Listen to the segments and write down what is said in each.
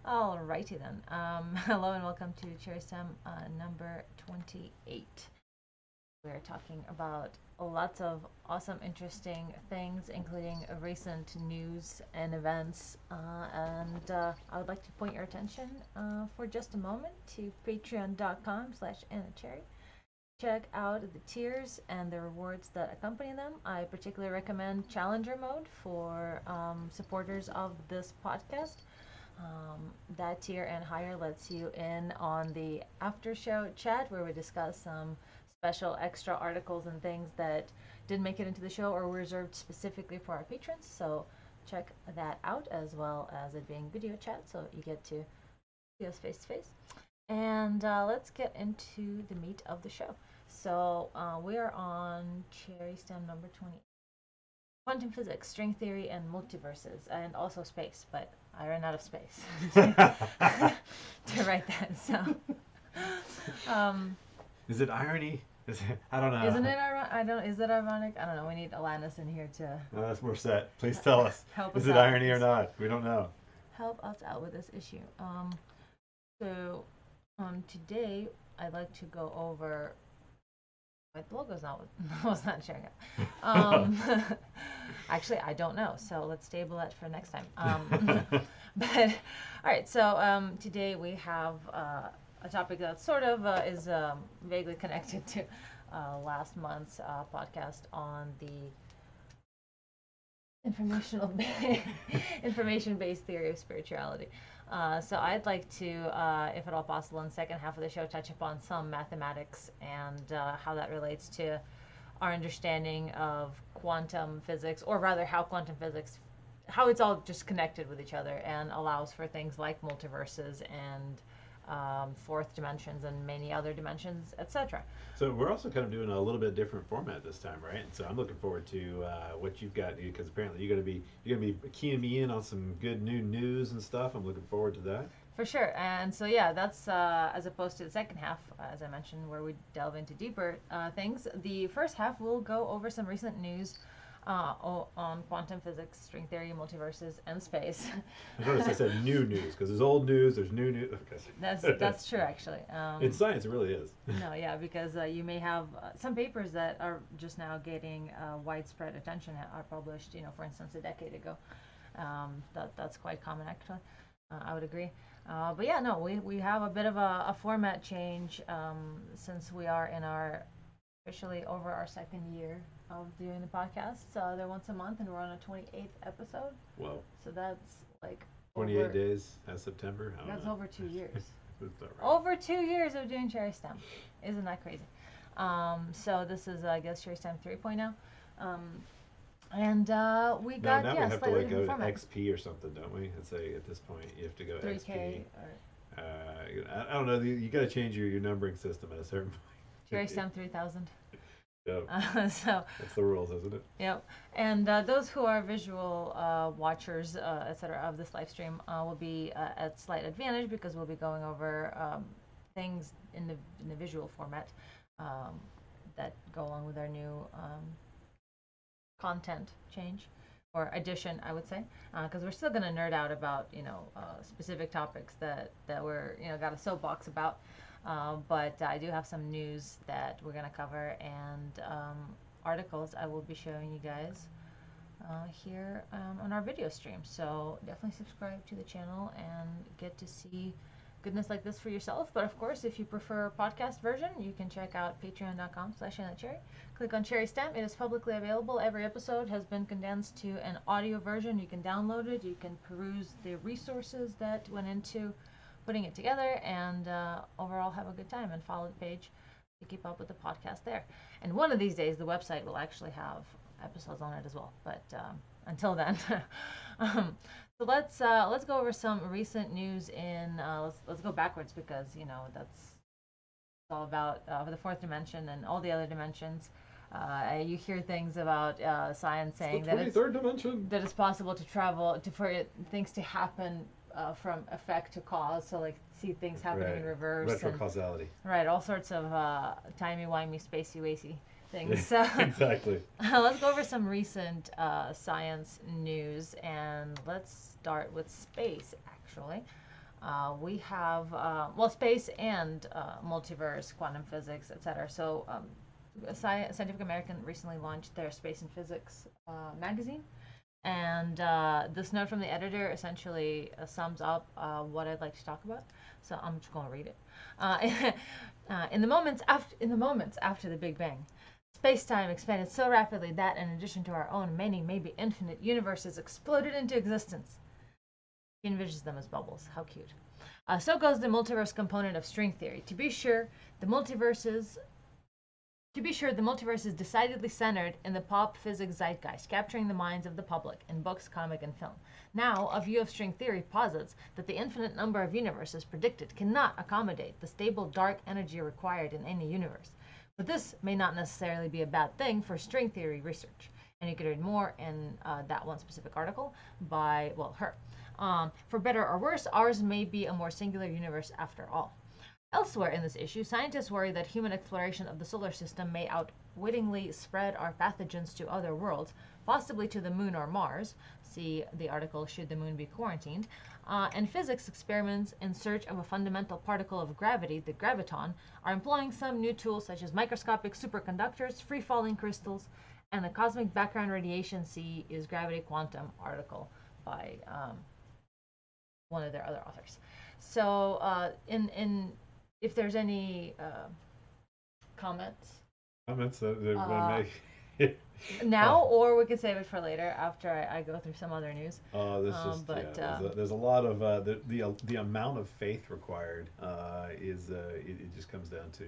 Alrighty then. Hello and welcome to CherrySTEM number 28. We're talking about lots of awesome, interesting things, including recent news and events. And I would like to point your attention for just a moment to patreon.com/AnnaCherry. Check out the tiers and the rewards that accompany them. I particularly recommend Challenger Mode for supporters of this podcast. That tier and higher lets you in on the after show chat where we discuss some special extra articles and things that didn't make it into the show or were reserved specifically for our patrons. So check that out, as well as it being video chat, so you get to see us face to face. And let's get into the meat of the show. So we are on Cherry Stem number 20. Quantum physics, string theory, and multiverses, and also space, but I ran out of space to write that. So, is it irony? I don't know. Isn't it ironic? I don't. Is it ironic? I don't know. We need Alanis in here to. No, that's more set. Please tell us. Help is us it out irony or not? We don't know. Help us out with this issue. So, today I'd like to go over. My logo's not. Was not showing up. Actually, I don't know. So let's table that for next time. But all right. So today we have a topic that sort of is vaguely connected to last month's podcast on the information-based theory of spirituality. So I'd like to, if at all possible, in the second half of the show, touch upon some mathematics and how that relates to our understanding of quantum physics, or rather how quantum physics, how it's all just connected with each other and allows for things like multiverses and fourth dimensions and many other dimensions, etc. So we're also kind of doing a little bit different format this time, right? So I'm looking forward to what you've got, because apparently you're gonna be keying me in on some good new news and stuff. I'm looking forward to that. For sure. And so, yeah, that's as opposed to the second half, as I mentioned, where we delve into deeper things. The first half will go over some recent news on quantum physics, string theory, multiverses, and space. Notice I said new news, because there's old news, there's new news. That's true, actually. In science, it really is. No, yeah, because you may have some papers that are just now getting widespread attention are published, for instance, a decade ago. That's quite common, actually. I would agree. But yeah, no, we have a bit of a format change since we are in our officially over our second year of doing the podcast. So they're once a month, and we're on a 28th episode. Well, so that's like 28 days as September. That's over 2 years. Right. Over 2 years of doing CherrySTEM. Isn't that crazy? So this is, I guess, CherrySTEM 3.0. And we got, now yeah, we have to like go to format. XP or something, don't we? Let's say at this point you have to go 3K XP. or I don't know. You got to change your numbering system at a certain point. CherrySTEM 3000. Yep. So that's the rules, isn't it? Yep. And those who are visual watchers, etc., of this live stream will be at slight advantage because we'll be going over things in the visual format that go along with our new content change or addition, I would say, because we're still going to nerd out about specific topics that we're got a soapbox about. But I do have some news that we're going to cover and articles I will be showing you guys here on our video stream. So definitely subscribe to the channel and get to see goodness like this for yourself. But of course, if you prefer podcast version, you can check out patreon.com/AnnaCherry. Click on CherrySTEM. It is publicly available. Every episode has been condensed to an audio version. You can download it. You can peruse the resources that went into putting it together, and overall have a good time, and follow the page to keep up with the podcast there. And one of these days, the website will actually have episodes on it as well. But until then, so let's go over some recent news in. Let's go backwards because that's all about the fourth dimension and all the other dimensions. You hear things about science saying that it's possible to travel for things to happen from effect to cause, so like see things happening in reverse. Retrocausality. Right, all sorts of timey-wimey, spacey-wacy things. So Exactly. let's go over some recent science news, and let's start with space. Actually, we have well, space and multiverse, quantum physics, etc. So, Scientific American recently launched their Space and Physics magazine, and this note from the editor essentially sums up what I'd like to talk about. So I'm just going to read it. In the moments after the Big Bang, space-time expanded so rapidly that, in addition to our own many, maybe infinite universes, exploded into existence. He envisions them as bubbles. How cute. So goes the multiverse component of string theory. The multiverse is decidedly centered in the pop physics zeitgeist, capturing the minds of the public in books, comic, and film. Now, a view of string theory posits that the infinite number of universes predicted cannot accommodate the stable dark energy required in any universe. But this may not necessarily be a bad thing for string theory research. And you can read more in that one specific article by, well, her. For better or worse, ours may be a more singular universe after all. Elsewhere in this issue, scientists worry that human exploration of the solar system may outwittingly spread our pathogens to other worlds, possibly to the moon or Mars. See the article, Should the Moon Be Quarantined? And physics experiments in search of a fundamental particle of gravity, the graviton, are employing some new tools such as microscopic superconductors, free-falling crystals, and the cosmic background radiation. See is Gravity Quantum article by one of their other authors. So, in if there's any comments Comments that want uh, to make. now, or we could save it for later after I go through some other news. This just But there's a lot of the amount of faith required is it just comes down to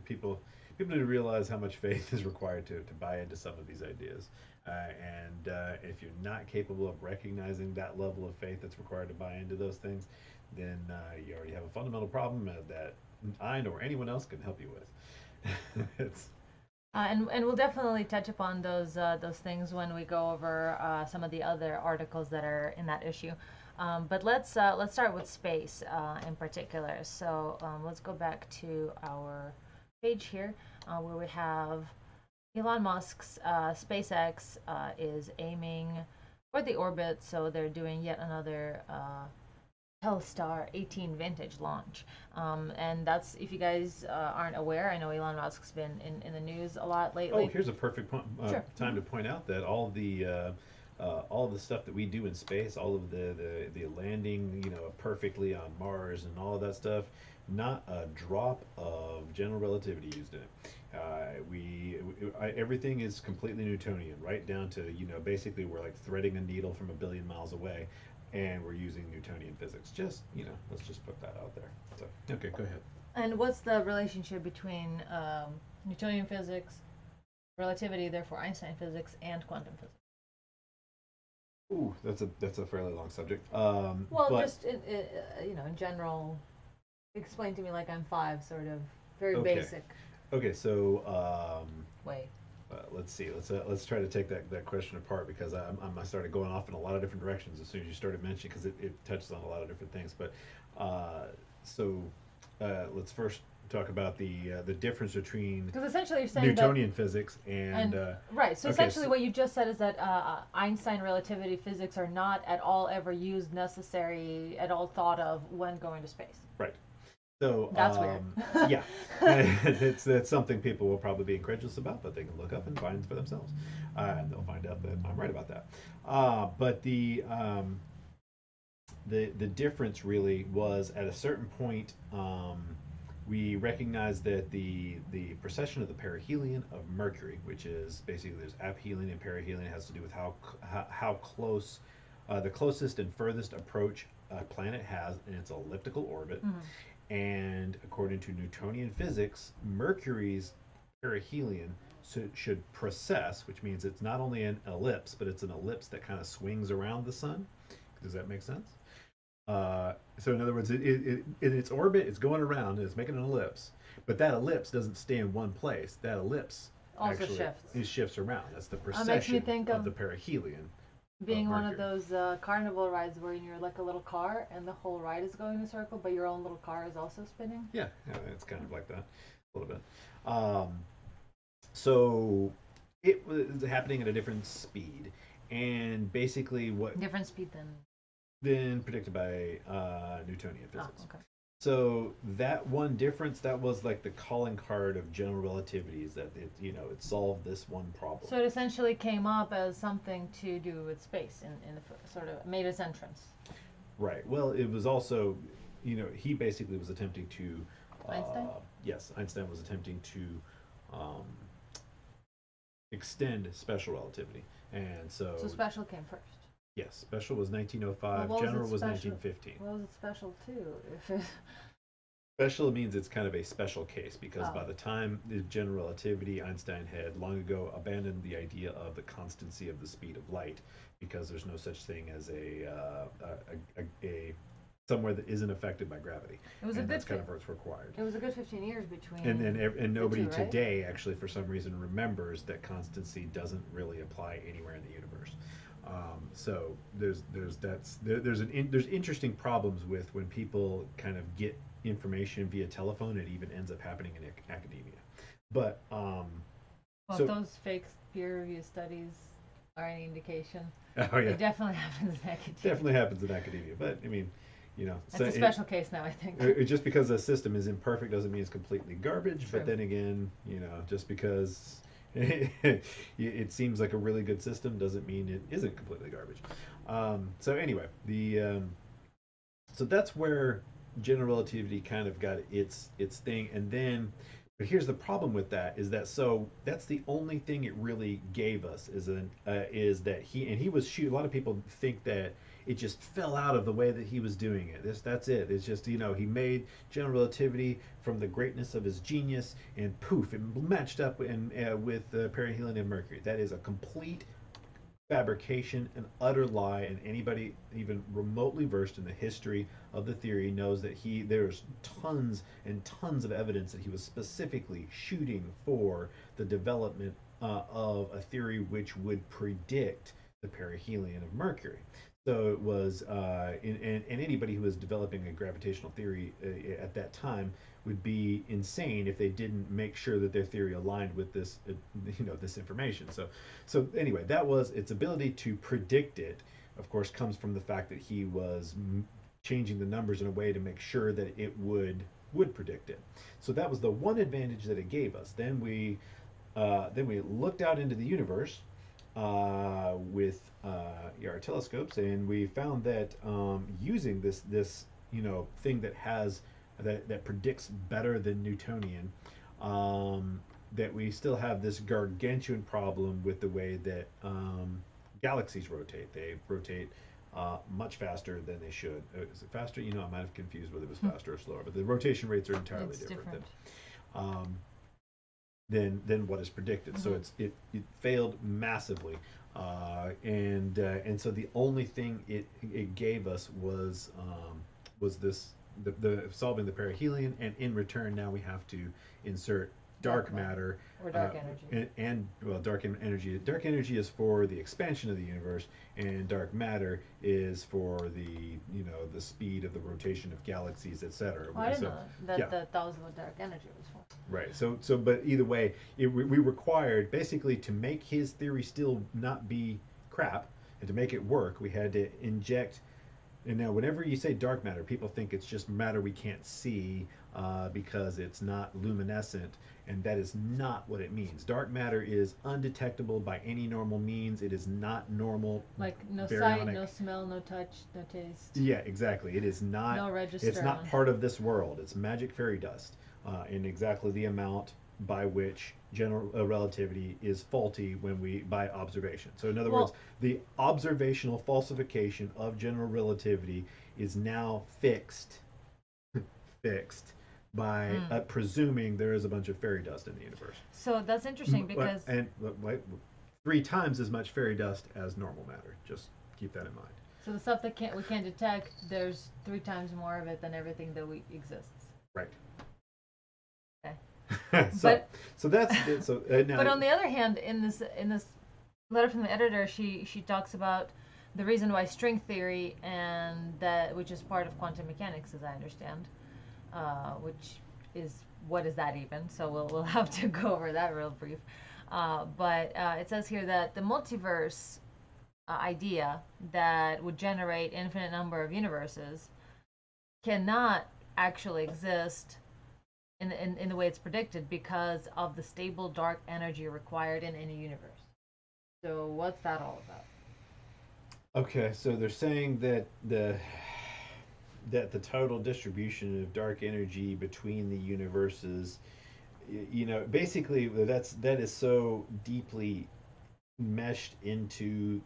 people need to realize how much faith is required to buy into some of these ideas, and if you're not capable of recognizing that level of faith that's required to buy into those things, then you already have a fundamental problem that I nor anyone else can help you with. It's and we'll definitely touch upon those things when we go over some of the other articles that are in that issue. But let's start with space in particular. So let's go back to our page here where we have Elon Musk's SpaceX is aiming for the orbit, so they're doing yet another Telstar 18 Vintage launch. And that's, if you guys aren't aware, I know Elon Musk's been in the news a lot Oh, lately. here's a perfect Sure. time to point out that all of the stuff that we do in space, all of the landing, perfectly on Mars and all of that stuff, not a drop of general relativity used in it. Everything is completely Newtonian, right down to basically we're like threading a needle from a billion miles away, and we're using Newtonian physics. Just let's just put that out there. So okay, go ahead. And what's the relationship between Newtonian physics, relativity, therefore Einstein physics, and quantum physics? Ooh, that's a fairly long subject. Well, but just in general, explain to me like I'm five, sort of very okay, basic okay. So way. let's see. Let's try to take that question apart because I started going off in a lot of different directions as soon as you started mentioning because it touches on a lot of different things. But so let's first talk about the difference between Because essentially you're saying that Newtonian physics and right. So okay, essentially, what you just said is that Einstein relativity physics are not at all ever used, necessary, at all thought of when going to space. right. So That's weird. yeah, it's something people will probably be incredulous about, but they can look up and find for themselves, and they'll find out that I'm right about that. But the difference really was at a certain point. We recognized that the precession of the perihelion of Mercury, which is basically there's aphelion and perihelion, has to do with how close the closest and furthest approach a planet has in its elliptical orbit. Mhm. And according to Newtonian physics, Mercury's perihelion should precess, which means it's not only an ellipse, but it's an ellipse that kind of swings around the sun. Does that make sense? So in other words, in its orbit, it's going around and it's making an ellipse, but that ellipse doesn't stay in one place. That ellipse Also actually shifts. it shifts around. That's the Makes me precession think of of the perihelion being of one of Mercury. those carnival rides where you're like a little car and the whole ride is going in a circle, but your own little car is also spinning. Yeah, it's kind of like that a little bit. Um, So it was happening at a different speed, and basically what Different speed than. been predicted by Newtonian Ah, physics. okay. So that one difference, that was like the calling card of general relativity, is that it solved this one problem. So it essentially came up as something to do with space in the sort of made its entrance. Right. Well, it was also, he basically was attempting to, Einstein? yes, Einstein was attempting to um, extend special relativity, and so So special came first. yes, special was Well, 1905, what was it general was special? 1915. What was it special to? If it. Special means it's kind of a special case because Oh. by the time the general relativity, Einstein had long ago abandoned the idea of the constancy of the speed of light because there's no such thing as a somewhere that isn't affected by gravity, It was a and good. that's kind of what's required. It was a good 15 years And between then and the nobody two, right? today actually for some reason remembers that constancy doesn't really apply anywhere in the universe. So there's interesting problems with when people kind of get information via telephone. It even ends up happening in academia. But Well, if so those fake peer-reviewed studies are any indication, oh yeah, it definitely happens in academia. definitely happens in academia. But I mean, so That's a special case now, I think. just because a system is imperfect doesn't mean it's completely garbage. True. But then again, just because it seems like a really good system doesn't mean it isn't completely garbage. So anyway, the so that's where general relativity kind of got its thing, and then. But here's the problem with that is that so that's the only thing it really gave us is that he was shoot. A lot of people think that it just fell out of the way that he was doing it. That's it. It's just he made general relativity from the greatness of his genius, and poof, it matched up with perihelion and Mercury. That is a complete fabrication, an utter lie, and anybody even remotely versed in the history of the theory knows that there's tons and tons of evidence that he was specifically shooting for the development of a theory which would predict the perihelion of Mercury. So it was, and anybody who was developing a gravitational theory at that time would be insane if they didn't make sure that their theory aligned with this information. So anyway, that was its ability to predict it. Of course, comes from the fact that he was changing the numbers in a way to make sure that it would predict it. So that was the one advantage that it gave us. Then we looked out into the universe with our telescopes, and we found that using this thing that predicts better than Newtonian, that we still have this gargantuan problem with the way that galaxies rotate. They rotate much faster than they should. Is it faster? I might have confused whether it was faster or slower, but the rotation rates are entirely It's different. different. Um, than what is predicted. So it failed massively, and so the only thing it gave us was this the solving the perihelion, and in return now we have to insert dark matter Or dark energy. and well, dark energy. Dark energy is for the expansion of the universe, and dark matter is for the speed of the rotation of galaxies, etc. Oh, I didn't So know that. yeah, That was what dark energy was for. right. But either way, we required basically to make his theory still not be crap and to make it work, we had to inject. And now, whenever you say dark matter, people think it's just matter we can't see because it's not luminescent, and that is not what it means. Dark matter is undetectable by any normal means. It is not normal. Like no baryonic. sight, no smell, no touch, no taste. Yeah, exactly. It is not. No register. It's not part of this world. It's magic fairy dust in exactly the amount by which general relativity is faulty by observation. So in other words, the observational falsification of general relativity is now fixed by presuming there is a bunch of fairy dust in the universe. So that's interesting because. And wait, 3 times as much fairy dust as normal matter. Just keep that in mind. So the stuff that we can't detect, there's 3 times more of it than everything that we exists. Right. Okay. So that's it. So now, but on the other hand, in this letter from the editor, she talks about the reason why string theory which is part of quantum mechanics, as I understand, which is what is that even? So we'll have to go over that real brief. But it says here that the multiverse idea that would generate infinite number of universes cannot actually exist in the way it's predicted because of the stable dark energy required in any universe. So what's that all about? Okay, so they're saying that the total distribution of dark energy between the universes, basically that is so deeply meshed into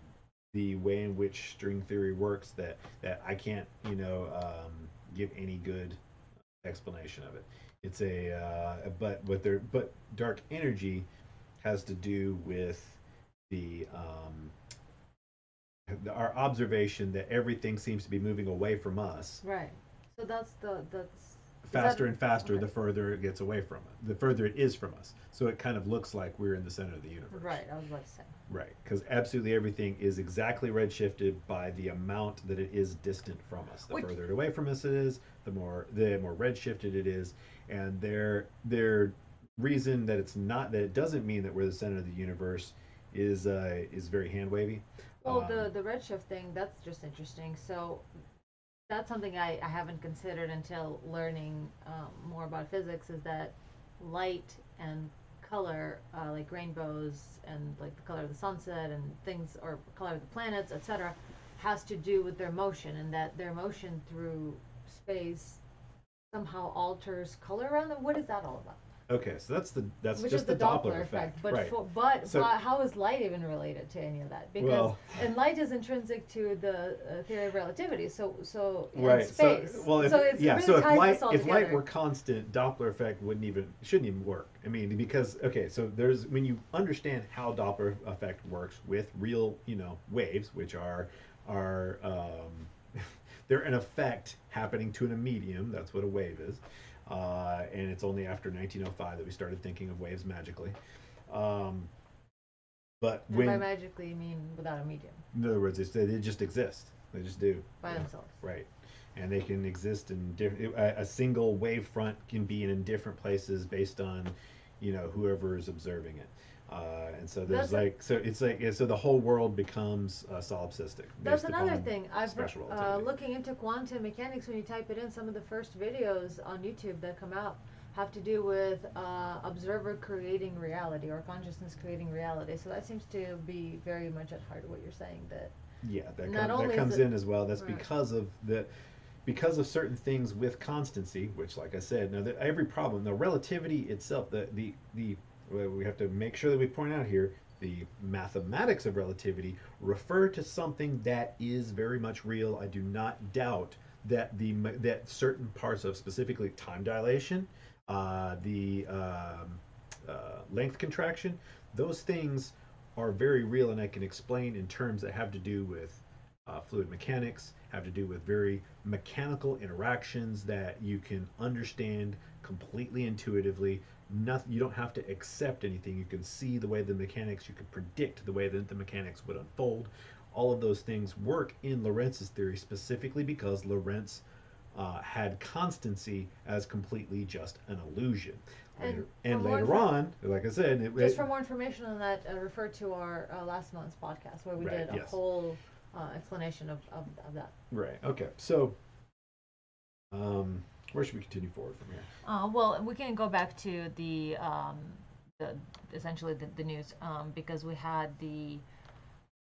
the way in which string theory works that I can't give any good explanation of it. It's a but dark energy has to do with the our observation that everything seems to be moving away from us Right. So that's is that faster and faster okay? the further it gets away from it, the further it is from us. So it kind of looks like we're in the center of the universe. Right. I was about to say. Right, because absolutely everything is exactly redshifted by the amount that it is distant from us. The Which further it away from us it is, the more redshifted it is, and their reason that it's not that it doesn't mean that we're the center of the universe is very hand wavy. well, Um, the redshift thing, that's just interesting. So that's something I haven't considered until learning more about physics is that light and color, like rainbows and like the color of the sunset and things, or color of the planets, etc., has to do with their motion, and that their motion through space somehow alters color around them. What is that all about? okay, so that's Which is just the the Doppler Doppler effect, effect. But right? So how is light even related to any of that? Because well, and light is intrinsic to the theory of relativity. So in right. So, space, well, if so it's, it yeah, really so ties this all if light together. were constant, Doppler effect shouldn't even work. I mean, because okay, so there's when you understand how Doppler effect works with real, waves, which are they're an effect happening to in a medium. That's what a wave is, and it's only after 1905 that we started thinking of waves magically. Um, but And by when, magically, you mean without a medium, in other words, they just exist. They just do. by themselves. Right, and they can exist in different. A single wave front can be in different places based on, whoever is observing it. And so there's That's a, like so it's like so the whole world becomes solipsistic that's based another upon thing. I've special relativity. looking into quantum mechanics. When you type it in, some of the first videos on YouTube that come out have to do with observer creating reality or consciousness creating reality. So that seems to be very much at heart of what you're saying. That Yeah, not that only is comes it in as well. That's right, because of certain things with constancy, which, like I said, now every problem, the relativity itself, the well, we have to make sure that we point out here the mathematics of relativity refer to something that is very much real. I do not doubt that certain parts of specifically time dilation, the length contraction, those things are very real, and I can explain in terms that have to do with fluid mechanics, have to do with very mechanical interactions that you can understand completely intuitively. Nothing, you don't have to accept anything. You can see the way the mechanics, you can predict the way that the mechanics would unfold. All of those things work in Lorentz's theory specifically because Lorentz had constancy as completely just an illusion. and And later on, like I said, just for more information on that, refer to our last month's podcast where we right, did a yes, whole explanation of that. right, okay. So, um, where should we continue forward from here? Well, we can go back to the essentially the news because we had the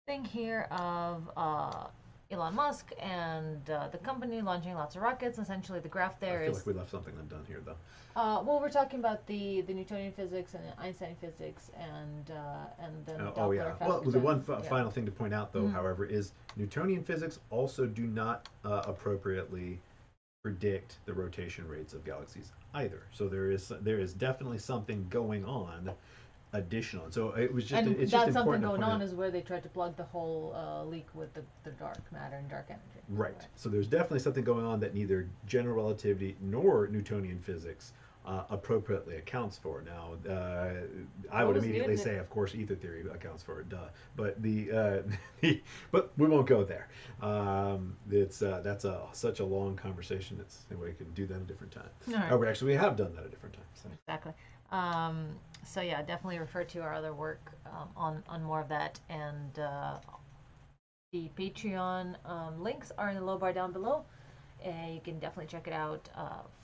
thing here of Elon Musk and the company launching lots of rockets. Essentially, the graph I there feel like is we left something undone here, though. well, we're talking about the Newtonian physics and Einstein physics and then the Oh Doppler yeah. Well, effect the and one yeah. final thing to point out, though, Mm-hmm. however, is Newtonian physics also do not appropriately predict the rotation rates of galaxies either. So there is definitely something going on additional. So And it's just that's something important to going point on out. is where they tried to plug the whole leak with the dark matter and dark energy. Right. Right. So there's definitely something going on that neither general relativity nor Newtonian physics appropriately accounts for. Now, I What would was new immediately in it? say, of course, ether theory accounts for it, duh. But but we won't go there. It's that's such a long conversation. It's we can do that a different time. All right. Or we have done that a different time. So. Exactly. Um, so yeah, definitely refer to our other work on more of that, and the Patreon links are in the low bar down below. You can definitely check it out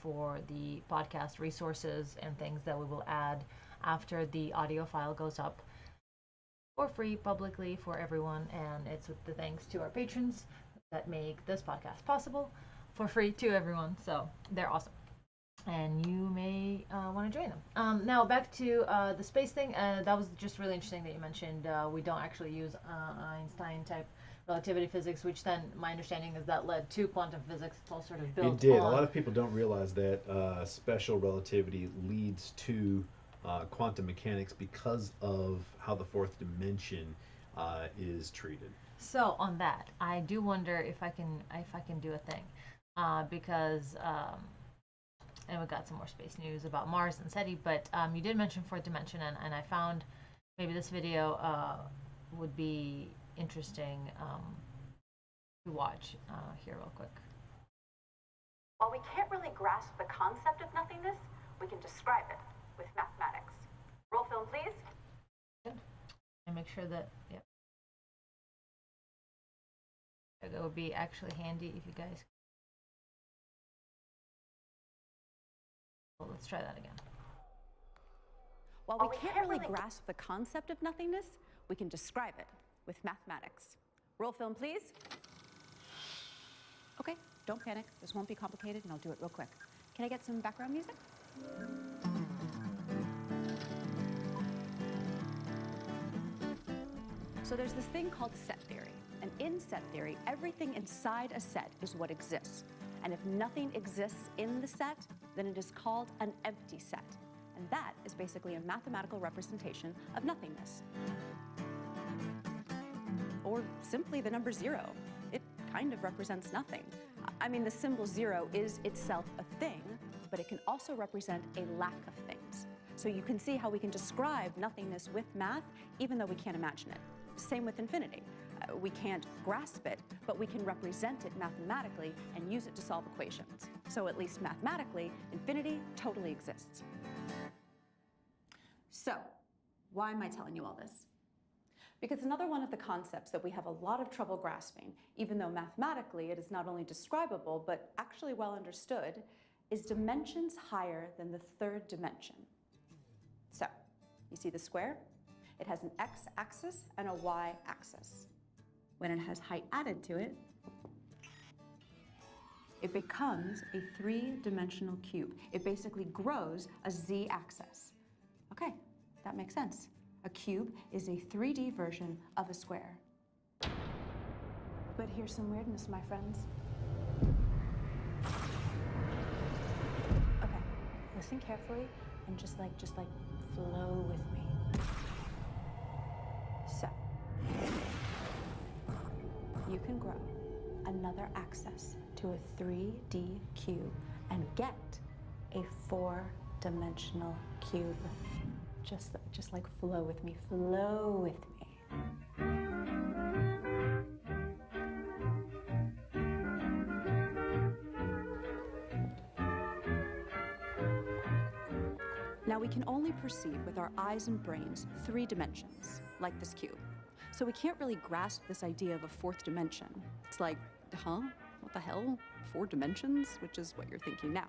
for the podcast resources and things that we will add after the audio file goes up for free publicly for everyone. And it's with the thanks to our patrons that make this podcast possible for free to everyone. So they're awesome. And you may want to join them. Now back to the space thing. That was just really interesting that you mentioned we don't actually use Einstein type relativity physics, which then my understanding is that led to quantum physics. It's all sort of built It did. A on. lot of people don't realize that special relativity leads to quantum mechanics because of how the fourth dimension is treated. So on that, I do wonder if I can do a thing, because and we got some more space news about Mars and SETI, but you did mention fourth dimension, and I found maybe this video would be interesting to watch here real quick. While we can't really grasp the concept of nothingness, we can describe it with mathematics. Roll film, please. Good. And make sure that, yep. That would be actually handy if you guys. Well, let's try that again. While we can't really grasp the concept of nothingness, we can describe it with mathematics. Roll film, please. Okay, don't panic. This won't be complicated, and I'll do it real quick. Can I get some background music? So there's this thing called set theory. And in set theory, everything inside a set is what exists. And if nothing exists in the set, then it is called an empty set. And that is basically a mathematical representation of nothingness. Or simply the number 0. It kind of represents nothing. I mean, the symbol 0 is itself a thing, but it can also represent a lack of things. So you can see how we can describe nothingness with math, even though we can't imagine it. Same with infinity. We can't grasp it, but we can represent it mathematically and use it to solve equations. So at least mathematically, infinity totally exists. So, why am I telling you all this? Because another one of the concepts that we have a lot of trouble grasping, even though mathematically it is not only describable, but actually well understood, is dimensions higher than the third dimension. So, you see the square? It has an x-axis and a y-axis. When it has height added to it, it becomes a three-dimensional cube. It basically grows a z-axis. Okay, that makes sense. A cube is a 3D version of a square. But here's some weirdness, my friends. Okay, listen carefully and just like flow with me. So, you can grow another access to a 3D cube and get a 4-dimensional cube. Just like flow with me, flow with me. Now we can only perceive with our eyes and brains 3 dimensions, like this cube. So we can't really grasp this idea of a 4th dimension. It's like, huh? What the hell? 4 dimensions? Which is what you're thinking now.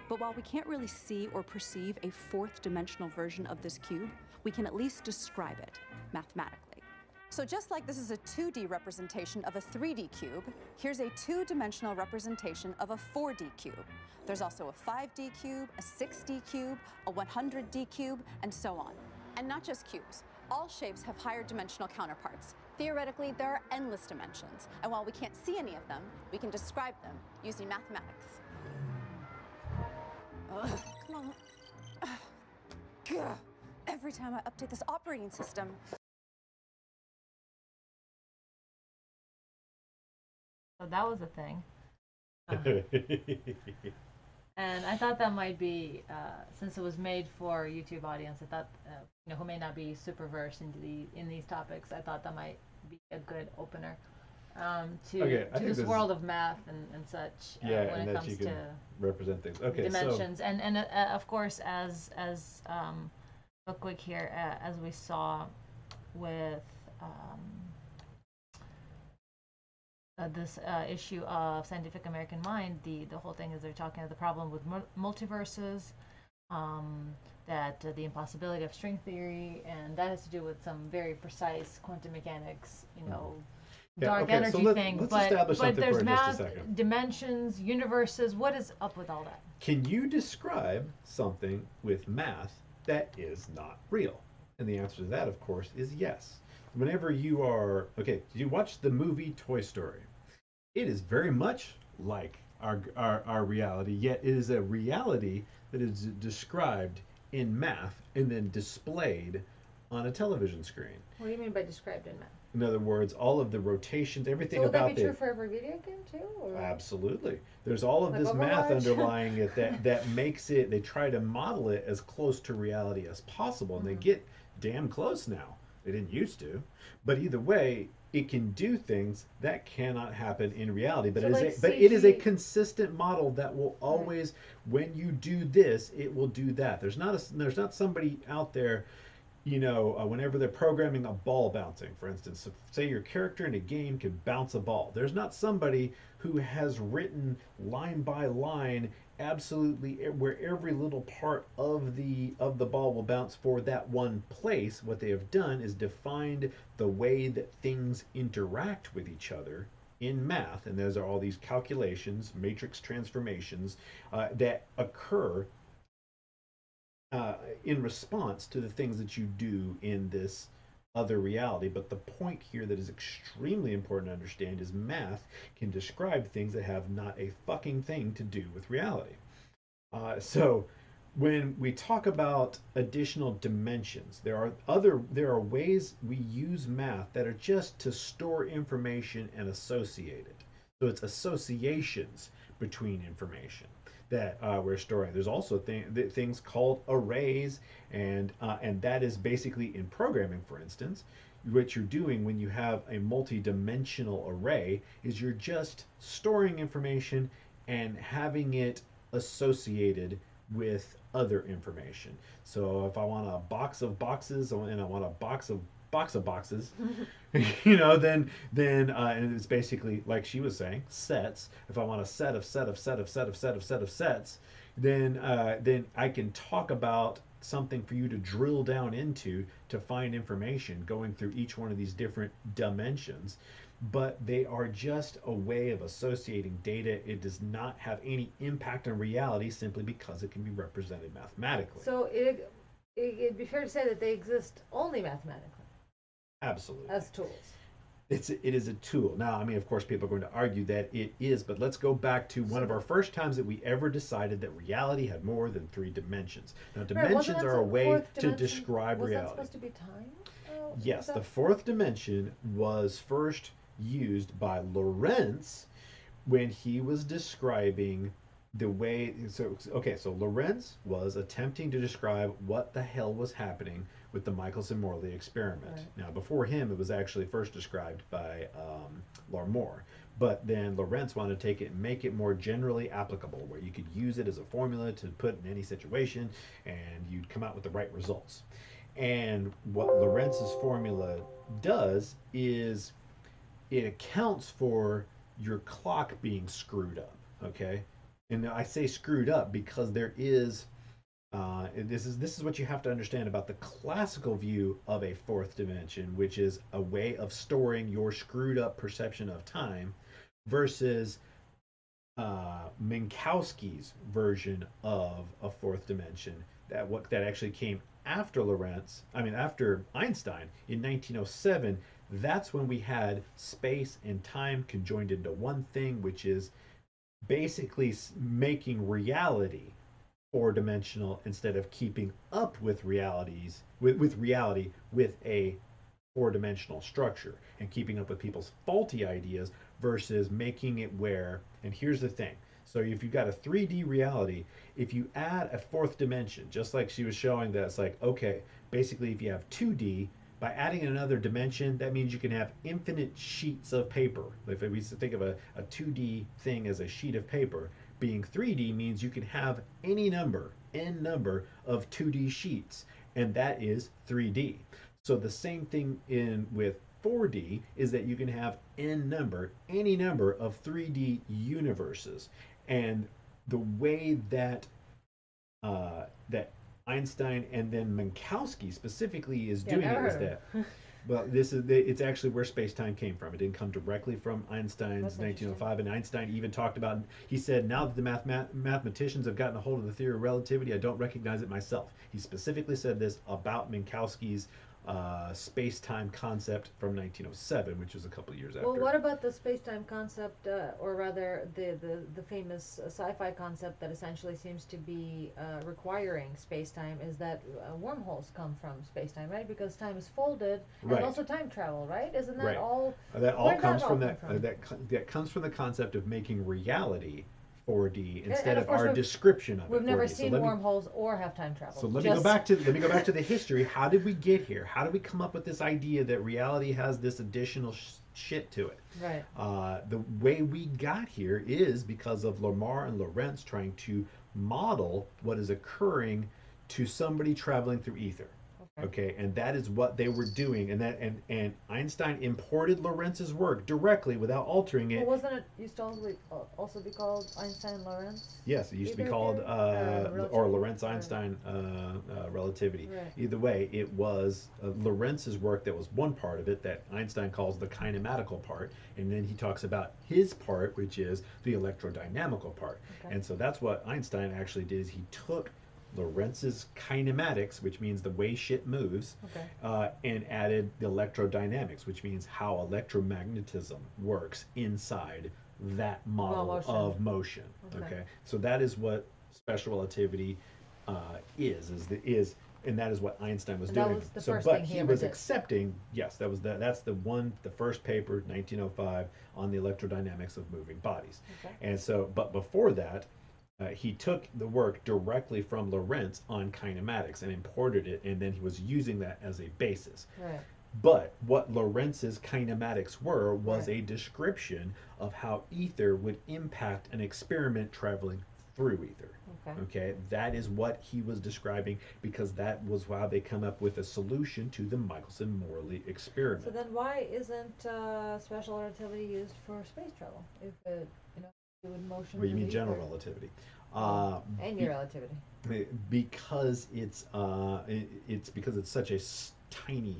But while we can't really see or perceive a 4th dimensional version of this cube, we can at least describe it mathematically. So just like this is a 2D representation of a 3D cube, here's a 2-dimensional representation of a 4D cube. There's also a 5D cube, a 6D cube, a 100D cube, and so on. And not just cubes. All shapes have higher dimensional counterparts. Theoretically, there are endless dimensions, and while we can't see any of them, we can describe them using mathematics. Ugh, come on. Ugh. Every time I update this operating system. So that was a thing. Uh-huh. And I thought that might be, since it was made for YouTube audience, I thought, who may not be super versed in these topics, I thought that might be a good opener, Okay, I to think this this world of math and such, yeah, when and it that you comes can to represent things. Okay, so dimensions, and of course, as real quick here, as we saw with um, this issue of Scientific American Mind, the whole thing is they're talking about the problem with multiverses, um, that the impossibility of string theory, and that has to do with some very precise quantum mechanics, yeah, dark okay, so energy thing. let's But establish something there's for just a math, second. dimensions, universes. What is up with all that? Can you describe something with math that is not real? And the answer to that, of course, is yes. Whenever you are, okay, you watch the movie Toy Story. It is very much like our reality, yet it is a reality that is described in math and then displayed on a television screen. What do you mean by described in math? In other words, all of the rotations, everything So would that about be true the for every video game too? Or? absolutely. There's all of Like this math Overwatch? underlying it that makes it. They try to model it as close to reality as possible, and they get damn close now. They didn't used to, but either way, it can do things that cannot happen in reality. But So like it is a CG. consistent model that will Right. always, when you do this, it will do that. There's not somebody out there, whenever they're programming a ball bouncing, for instance, so say your character in a game can bounce a ball. There's not somebody who has written line by line absolutely where every little part of the ball will bounce for that one place. What they have done is defined the way that things interact with each other in math, and those are all these calculations, matrix transformations that occur in response to the things that you do in this other reality. But the point here that is extremely important to understand is math can describe things that have not a fucking thing to do with reality. So when we talk about additional dimensions, there are ways we use math that are just to store information and associate it. So it's associations between information that we're storing. There's also things called arrays, and that is basically in programming, for instance. What you're doing when you have a multi-dimensional array is you're just storing information and having it associated with other information. So if I want a box of boxes and I want a box of boxes, then and it's basically like she was saying, sets. If I want a set of sets, then I can talk about something for you to drill down into to find information going through each one of these different dimensions. But they are just a way of associating data. It does not have any impact on reality simply because it can be represented mathematically. So it'd be fair to say that they exist only mathematically Absolutely. as tools. It is a tool. Now, I mean, of course, people are going to argue that it is, but let's go back to one of our first times that we ever decided that reality had more than three dimensions. Now, dimensions are a way to describe was reality. Was that supposed to be time? Yes, the fourth dimension was first used by Lorentz when he was describing the way. So Lorentz was attempting to describe what the hell was happening with the Michelson-Morley experiment. Right. Now, before him, it was actually first described by Larmor. But then Lorentz wanted to take it and make it more generally applicable, where you could use it as a formula to put in any situation, and you'd come out with the right results. And what Lorentz's formula does is it accounts for your clock being screwed up. Okay, and I say screwed up because there is this is what you have to understand about the classical view of a fourth dimension, which is a way of storing your screwed up perception of time, versus Minkowski's version of a fourth dimension that actually came after Lorentz. I mean, after Einstein in 1907. That's when we had space and time conjoined into one thing, which is basically making reality four dimensional instead of keeping up with reality with a four dimensional structure and keeping up with people's faulty ideas versus making it where, and here's the thing. So if you've got a 3D reality, if you add a fourth dimension, just like she was showing that it's like, okay, basically if you have 2D, by adding another dimension, that means you can have infinite sheets of paper. If we used to think of a 2D thing as a sheet of paper, being 3D means you can have any number, n number of 2D sheets, and that is 3D. So the same thing in with 4D is that you can have n number, any number of 3D universes. And the way that Einstein and then Minkowski specifically is Yeah, doing never it is heard of that him. well, it's actually where space time came from. It didn't come directly from That's Einstein's interesting. 1905, and Einstein even talked about. He said, "Now that the mathematicians have gotten a hold of the theory of relativity, I don't recognize it myself." He specifically said this about Minkowski's space time concept from 1907, which was a couple years Well, after. what about the space-time concept, or rather the famous sci-fi concept that essentially seems to be requiring space-time is that wormholes come from space-time, right? Because time is folded, and Right. also time travel, right? Isn't that Right. all? That all Where'd comes that all from come from? that comes from the concept of making reality 4D And instead of of course, our description of we've it never 4D. So seen let me wormholes or have time travel. So let me go Just back to the history. How did we get here? How did we come up with this idea that reality has this additional shit to it? right. The way we got here is because of Lamar and Lorentz trying to model what is occurring to somebody traveling through ether. Okay. Okay, and that is what they were doing, and Einstein imported Lorentz's work directly without altering Well, it. wasn't it used to also be called Einstein-Lorentz? Yes, it used to be Ether called theory? or Relativity? Lorentz Einstein relativity. Right. Either way, it was Lorentz's work that was one part of it that Einstein calls the kinematical part, and then he talks about his part, which is the electrodynamical part. Okay. And so that's what Einstein actually did. Is he took Lorentz's kinematics, which means the way shit moves, Okay. and added the electrodynamics, which means how electromagnetism works inside that model motion. of motion. Okay. Okay, so that is what special relativity is, and that is what Einstein was And that doing. was the So, first but thing he he ever was did. accepting. Yes, that's the first paper, 1905, on the electrodynamics of moving bodies. Okay. And so, but before that, he took the work directly from Lorentz on kinematics and imported it, and then he was using that as a basis. Right. But what Lorentz's kinematics were was Right. a description of how ether would impact an experiment traveling through ether. Okay. Okay, that is what he was describing because that was how they come up with a solution to the Michelson-Morley experiment. So then, why isn't special relativity used for space travel? If it, fluid motion. What you through mean general ether? relativity? Any relativity. Because it's because it's such a tiny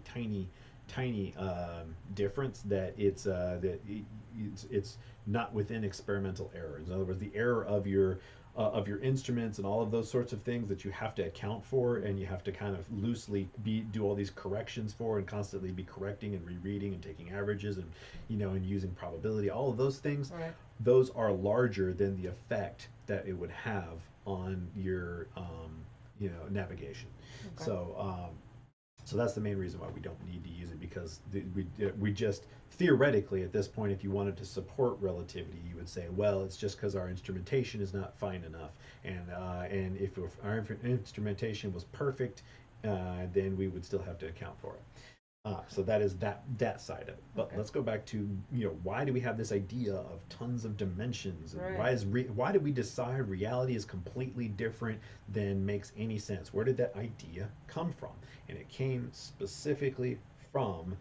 difference that it's not within experimental error. In other words, the error of your instruments and all of those sorts of things that you have to account for, and you have to kind of loosely do all these corrections for, and constantly be correcting and rereading and taking averages, and and using probability. All of those things, Right. those are larger than the effect that it would have on your navigation. Okay. So that's the main reason why we don't need to use it, because we just theoretically at this point, if you wanted to support relativity, you would say, well, it's just because our instrumentation is not fine enough, and if our instrumentation was perfect, then we would still have to account for it. So that is that side of it. But Okay. let's go back to why do we have this idea of tons of dimensions, and Right. why did we decide reality is completely different than makes any sense? Where did that idea come from? And it came specifically from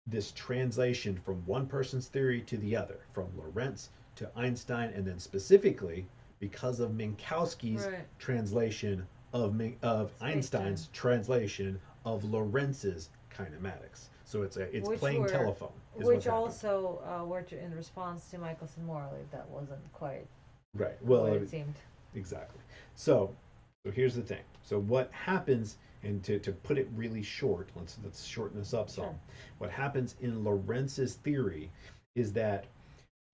this translation from one person's theory to the other, from Lorentz to Einstein, and then specifically because of Minkowski's Right. translation of Einstein's translation of Lorentz's kinematics. So it's Which playing were, telephone. Is which what's happening. also were in response to Michelson-Morley. That wasn't quite Right. the Well, way it seemed. exactly. So here's the thing. So what happens, and to put it really short, let's shorten this up some. Sure. What happens in Lorentz's theory is that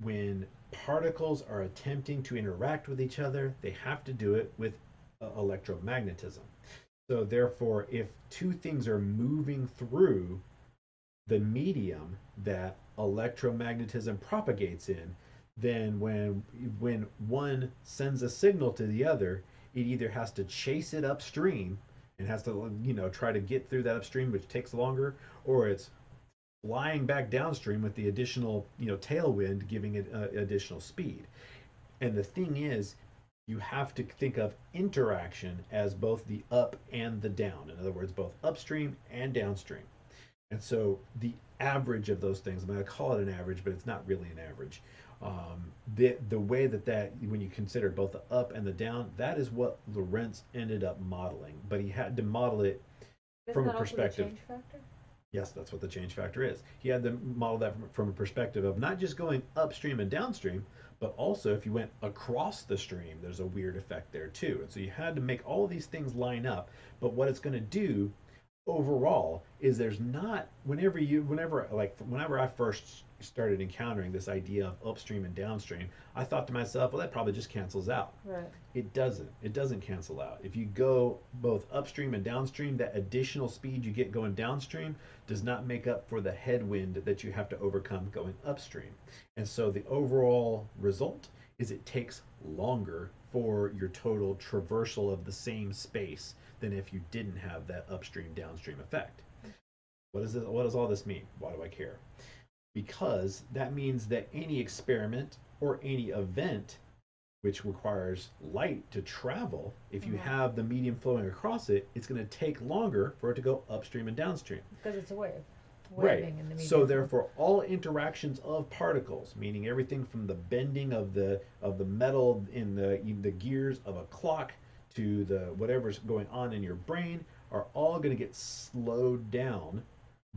when particles are attempting to interact with each other, they have to do it with electromagnetism. So therefore, if two things are moving through the medium that electromagnetism propagates in, then when one sends a signal to the other, it either has to chase it upstream and has to try to get through that upstream, which takes longer, or it's flying back downstream with the additional tailwind giving it additional speed. And the thing is, you have to think of interaction as both the up and the down. In other words, both upstream and downstream. And so the average of those things, I'm going to call it an average, but it's not really an average. The way that when you consider both the up and the down, that is what Lorentz ended up modeling. But he had to model it from a perspective. Change factor? Yes, that's what the change factor is. He had to model that from a perspective of not just going upstream and downstream, but also if you went across the stream, there's a weird effect there too. And so you had to make all these things line up. But what it's going to do overall is there's not whenever I first started encountering this idea of upstream and downstream, I thought to myself, well, that probably just cancels out. Right. It doesn't cancel out. If you go both upstream and downstream, that additional speed you get going downstream does not make up for the headwind that you have to overcome going upstream. And so the overall result is it takes longer for your total traversal of the same space than if you didn't have that upstream downstream effect. What does all this mean? Why do I care? Because that means that any experiment or any event which requires light to travel, if you have the medium flowing across it, it's going to take longer for it to go upstream and downstream. Because it's a wave. Right. In the medium. So therefore, all interactions of particles, meaning everything from the bending of the metal in the gears of a clock to the whatever's going on in your brain, are all going to get slowed down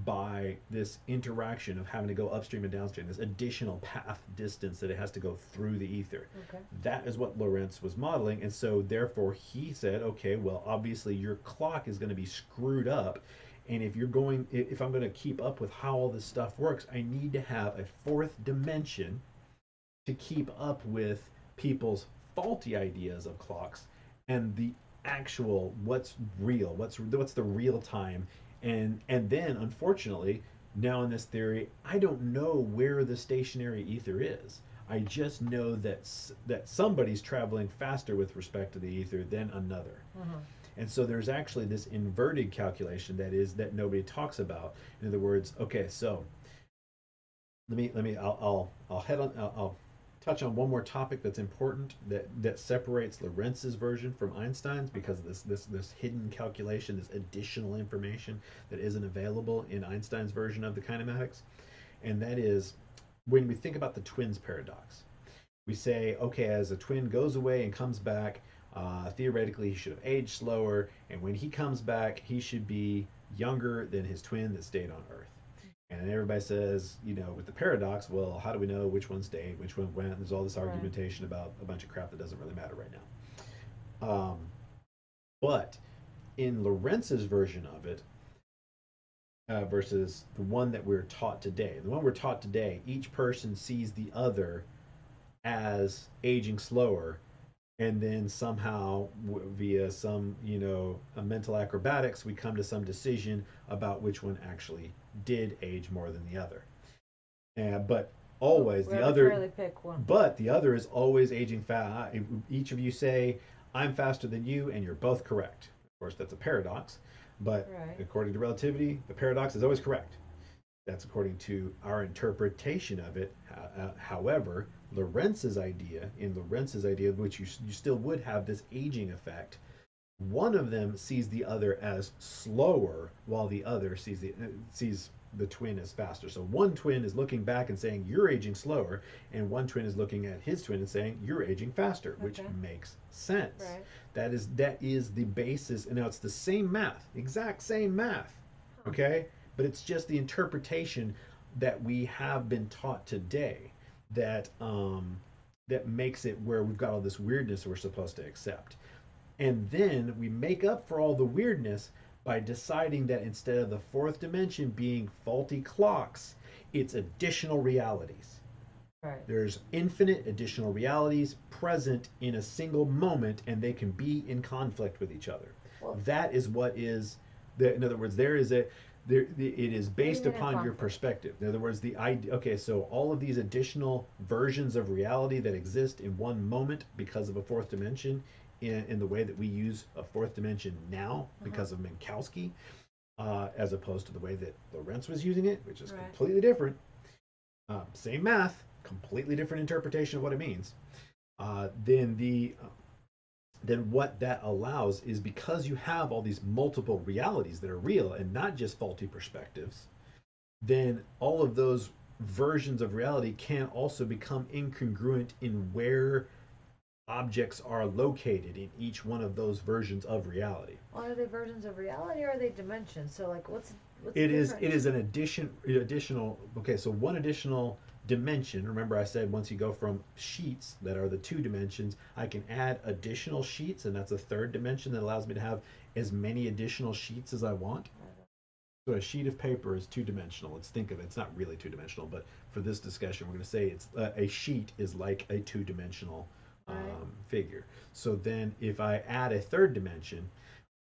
by this interaction of having to go upstream and downstream, this additional path distance that it has to go through the ether. Okay. That is what Lorentz was modeling, and so therefore he said, okay, well, obviously your clock is going to be screwed up, and if I'm going to keep up with how all this stuff works, I need to have a fourth dimension to keep up with people's faulty ideas of clocks and the actual what's real, what's the real time. And then unfortunately, now in this theory, I don't know where the stationary ether is. I just know that somebody's traveling faster with respect to the ether than another. And so there's actually this inverted calculation that nobody talks about. In other words, okay, so I'll touch on one more topic that's important that separates Lorentz's version from Einstein's, because of this hidden calculation, this additional information that isn't available in Einstein's version of the kinematics. And that is, when we think about the twins paradox, we say, okay, as a twin goes away and comes back, theoretically he should have aged slower, and when he comes back, he should be younger than his twin that stayed on Earth. And everybody says, with the paradox, well, how do we know which one stayed, which one went? There's all this argumentation about a bunch of crap that doesn't really matter right now. But in Lorentz's version of it, versus the one that we're taught today, each person sees the other as aging slower, and then somehow via some a mental acrobatics, we come to some decision about which one actually did age more than the other. But always the other pick one. But the other is always aging fast. Each of you say, I'm faster than you, and you're both correct. Of course, that's a paradox, but according to relativity, the paradox is always correct. That's according to our interpretation of it. However, Lorentz's idea, which you still would have this aging effect, one of them sees the other as slower, while the other sees the twin as faster. So one twin is looking back and saying, you're aging slower, and one twin is looking at his twin and saying, you're aging faster, which makes sense. Right. That is the basis. And now it's the same math, exact same math, okay? But it's just the interpretation that we have been taught today that makes it where we've got all this weirdness we're supposed to accept. And then we make up for all the weirdness by deciding that instead of the fourth dimension being faulty clocks, it's additional realities. Right. There's infinite additional realities present in a single moment, and they can be in conflict with each other. Well, that is what is In other words, it is What do you based mean in upon your conflict? perspective. In other words, the idea. Okay, so all of these additional versions of reality that exist in one moment because of a fourth dimension, in the way that we use a fourth dimension now because of Minkowski, as opposed to the way that Lorentz was using it, which is Right. completely different. Same math, completely different interpretation of what it means. Then what that allows is, because you have all these multiple realities that are real and not just faulty perspectives, then all of those versions of reality can also become incongruent in where objects are located in each one of those versions of reality. Well, are they versions of reality or are they dimensions? So like, what's the It difference? is an additional. Okay, so one additional dimension. Remember, I said once you go from sheets that are the two dimensions, I can add additional sheets, and that's a third dimension that allows me to have as many additional sheets as I want. So a sheet of paper is two dimensional. Let's think of it. It's not really two dimensional, but for this discussion, we're going to say it's a sheet is like a two dimensional figure. So then, if I add a third dimension,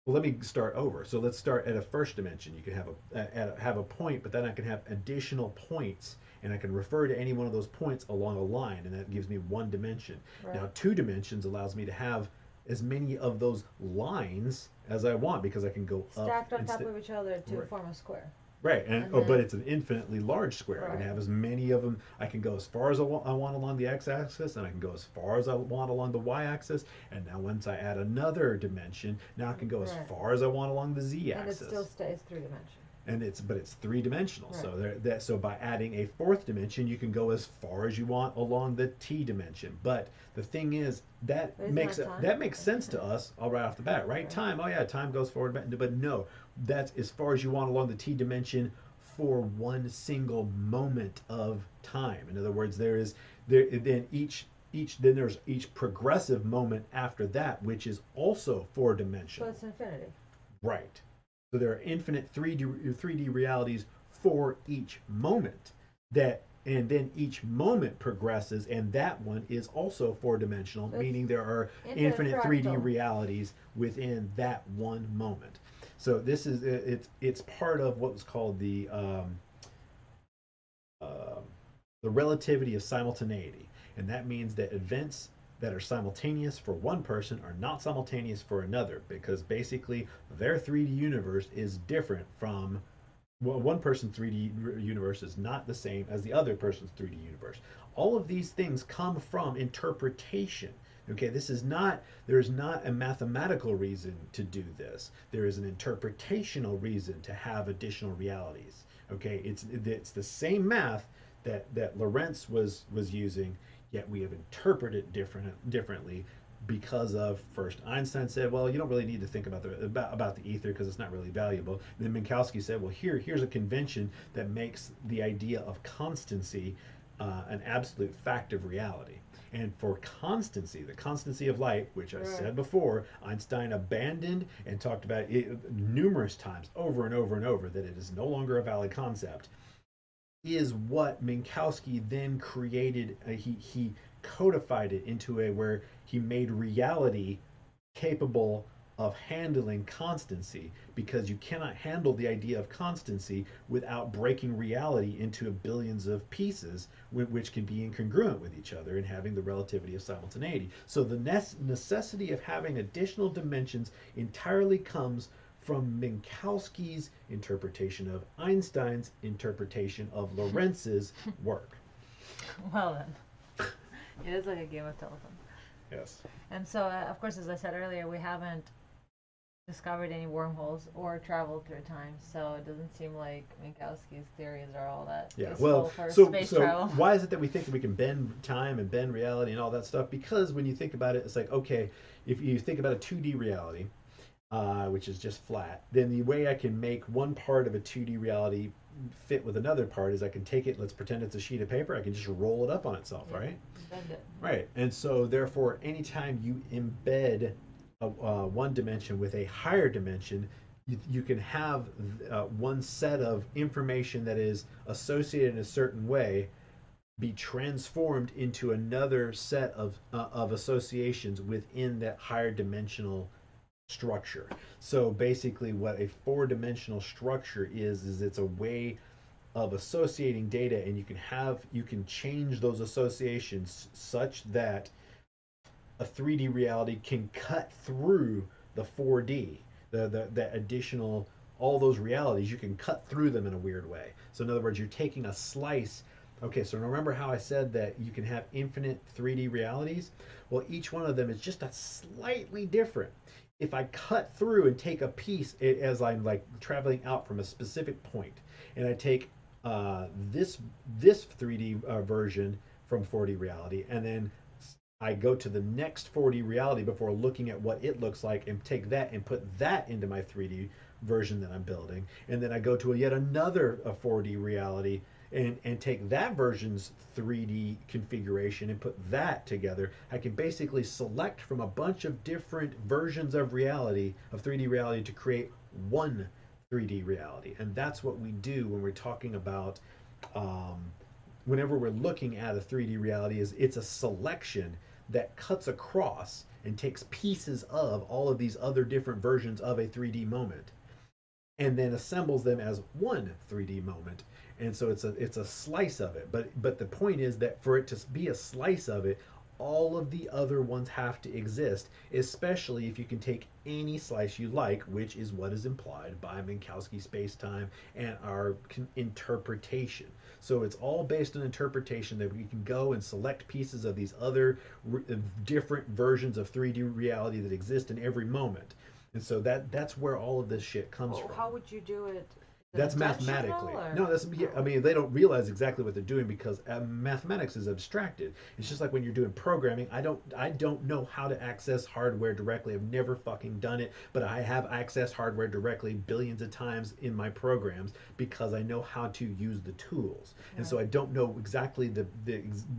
well, let me start over. So let's start at a first dimension. You can have a point, but then I can have additional points, and I can refer to any one of those points along a line, and that gives me one dimension. Right. Now, two dimensions allows me to have as many of those lines as I want, because I can go Stacked up on top of each other to form a square. Right, And but it's an infinitely large square. I Right. can have as many of them. I can go as far as I want along the x-axis, and I can go as far as I want along the y-axis. And now, once I add another dimension, now I can go as Right. far as I want along the And it z-axis. still stays three-dimensional. And it's three dimensional. Right. So by adding a fourth dimension, you can go as far as you want along the t dimension. But the thing is, But isn't that makes sense to us all right off the bat, right? Right. Time, oh yeah, time goes forward, but no, that's as far as you want along the t dimension for one single moment of time. In other words, there's each progressive moment after that, which is also four So dimensional. it's infinity. Right. So there are infinite 3D realities for each moment, and then each moment progresses, and that one is also four dimensional, meaning there are infinite 3D realities within that one moment. So this is it's part of what was called the relativity of simultaneity, and that means that events that are simultaneous for one person are not simultaneous for another, because basically their 3D universe is different from, well, one person's 3D universe is not the same as the other person's 3D universe. All of these things come from interpretation. Okay, there is not a mathematical reason to do this. There is an interpretational reason to have additional realities. Okay, it's the same math that Lorentz was using, yet we have interpreted it differently, because of, first Einstein said, well, you don't really need to think about the ether because it's not really valuable. And then Minkowski said, well, here's a convention that makes the idea of constancy an absolute fact of reality. And for constancy, the constancy of light, which I said before, Einstein abandoned and talked about it numerous times, over and over and over, that it is no longer a valid concept, is what Minkowski then created. He codified it into a where he made reality capable of handling constancy, because you cannot handle the idea of constancy without breaking reality into billions of pieces, which can be incongruent with each other, and having the relativity of simultaneity. So the necessity of having additional dimensions entirely comes from Minkowski's interpretation of Einstein's interpretation of Lorentz's work. Well then, it is like a game of telephone. Yes. And so, of course, as I said earlier, we haven't discovered any wormholes or traveled through time, so it doesn't seem like Minkowski's theories are all that useful for space travel. Why is it that we think that we can bend time and bend reality and all that stuff? Because when you think about it, it's like, okay, if you think about a 2D reality, which is just flat, then the way I can make one part of a 2D reality fit with another part is I can take it, let's pretend it's a sheet of paper, I can just roll it up on itself, right? Bend it. Right. And so therefore, anytime you embed one dimension with a higher dimension, you can have one set of information that is associated in a certain way be transformed into another set of associations within that higher dimensional structure. So basically, what a four-dimensional structure is it's a way of associating data, and you can change those associations such that a 3D reality can cut through the 4D, the additional, all those realities, you can cut through them in a weird way. So in other words, you're taking a slice. Okay, so remember how I said that you can have infinite 3D realities? Well, each one of them is just a slightly different. If I cut through and take a piece as I'm like traveling out from a specific point, and I take this 3D version from 4D reality, and then I go to the next 4D reality before looking at what it looks like and take that and put that into my 3D version that I'm building. And then I go to yet another 4D reality and take that version's 3D configuration and put that together. I can basically select from a bunch of different versions of reality, of 3D reality, to create one 3D reality. And that's what we do when we're talking about um, whenever we're looking at a 3D reality, is it's a selection that cuts across and takes pieces of all of these other different versions of a 3D moment and then assembles them as one 3D moment. And so it's a slice of it. But the point is that for it to be a slice of it, all of the other ones have to exist, especially if you can take any slice you like, which is what is implied by Minkowski spacetime and our interpretation. So it's all based on interpretation that we can go and select pieces of these other different versions of 3D reality that exist in every moment. And so that's where all of this shit comes Well, from. how would you do it? Is it That's intentional mathematically. or? No, that's, yeah, I mean, they don't realize exactly what they're doing because mathematics is abstracted. It's just like when you're doing programming. I don't know how to access hardware directly. I've never fucking done it, but I have accessed hardware directly billions of times in my programs because I know how to use the tools. And so I don't know exactly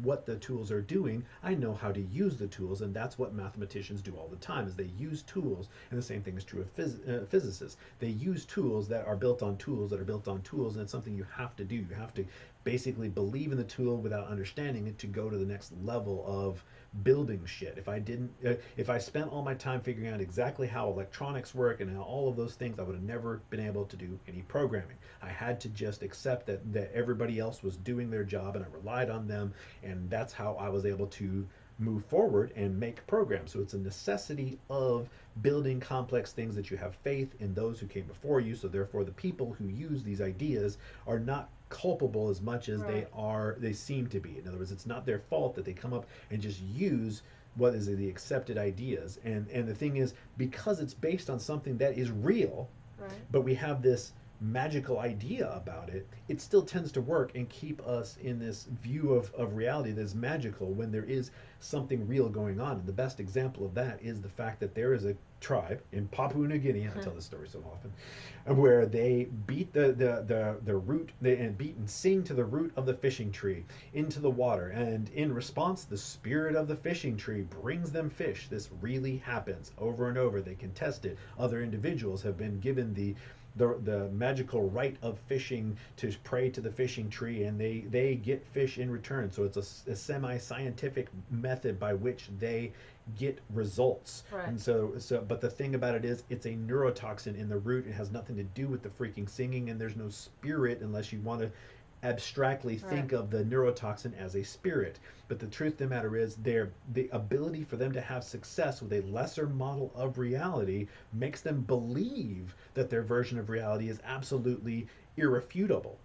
what the tools are doing. I know how to use the tools, and that's what mathematicians do all the time. Is they use tools, and the same thing is true of physicists. They use tools that are built on tools that are built on tools, and it's something you have to do. You have to basically believe in the tool without understanding it to go to the next level of building shit. If I spent all my time figuring out exactly how electronics work and how all of those things, I would have never been able to do any programming. I had to just accept that everybody else was doing their job and I relied on them, and that's how I was able to move forward and make programs. So it's a necessity of building complex things that you have faith in those who came before you. So therefore, the people who use these ideas are not culpable as much as Right. they seem to be. In other words, it's not their fault that they come up and just use what is the accepted ideas. And the thing is, because it's based on something that is real, Right. but we have this magical idea about it, it still tends to work and keep us in this view of reality that's magical when there is something real going on. And the best example of that is the fact that there is a tribe in Papua New Guinea, I tell this story so often, where they beat the root, and beat and sing to the root of the fishing tree into the water. And in response, the spirit of the fishing tree brings them fish. This really happens over and over. They can test it. Other individuals have been given the magical right of fishing to pray to the fishing tree, and they get fish in return. So it's a semi-scientific method by which they get results. Right. And but the thing about it is it's a neurotoxin in the root. It has nothing to do with the freaking singing, and there's no spirit unless you want to abstractly think Right. of the neurotoxin as a spirit. But the truth of the matter is, the ability for them to have success with a lesser model of reality makes them believe that their version of reality is absolutely irrefutable.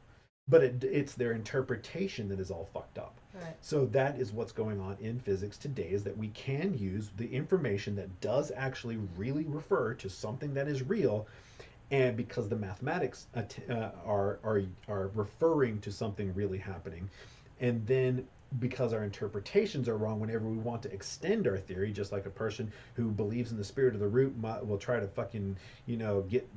But it's their interpretation that is all fucked up. Right. So that is what's going on in physics today, is that we can use the information that does actually really refer to something that is real, and because the mathematics are referring to something really happening, and then because our interpretations are wrong, whenever we want to extend our theory, just like a person who believes in the spirit of the root will try to fucking get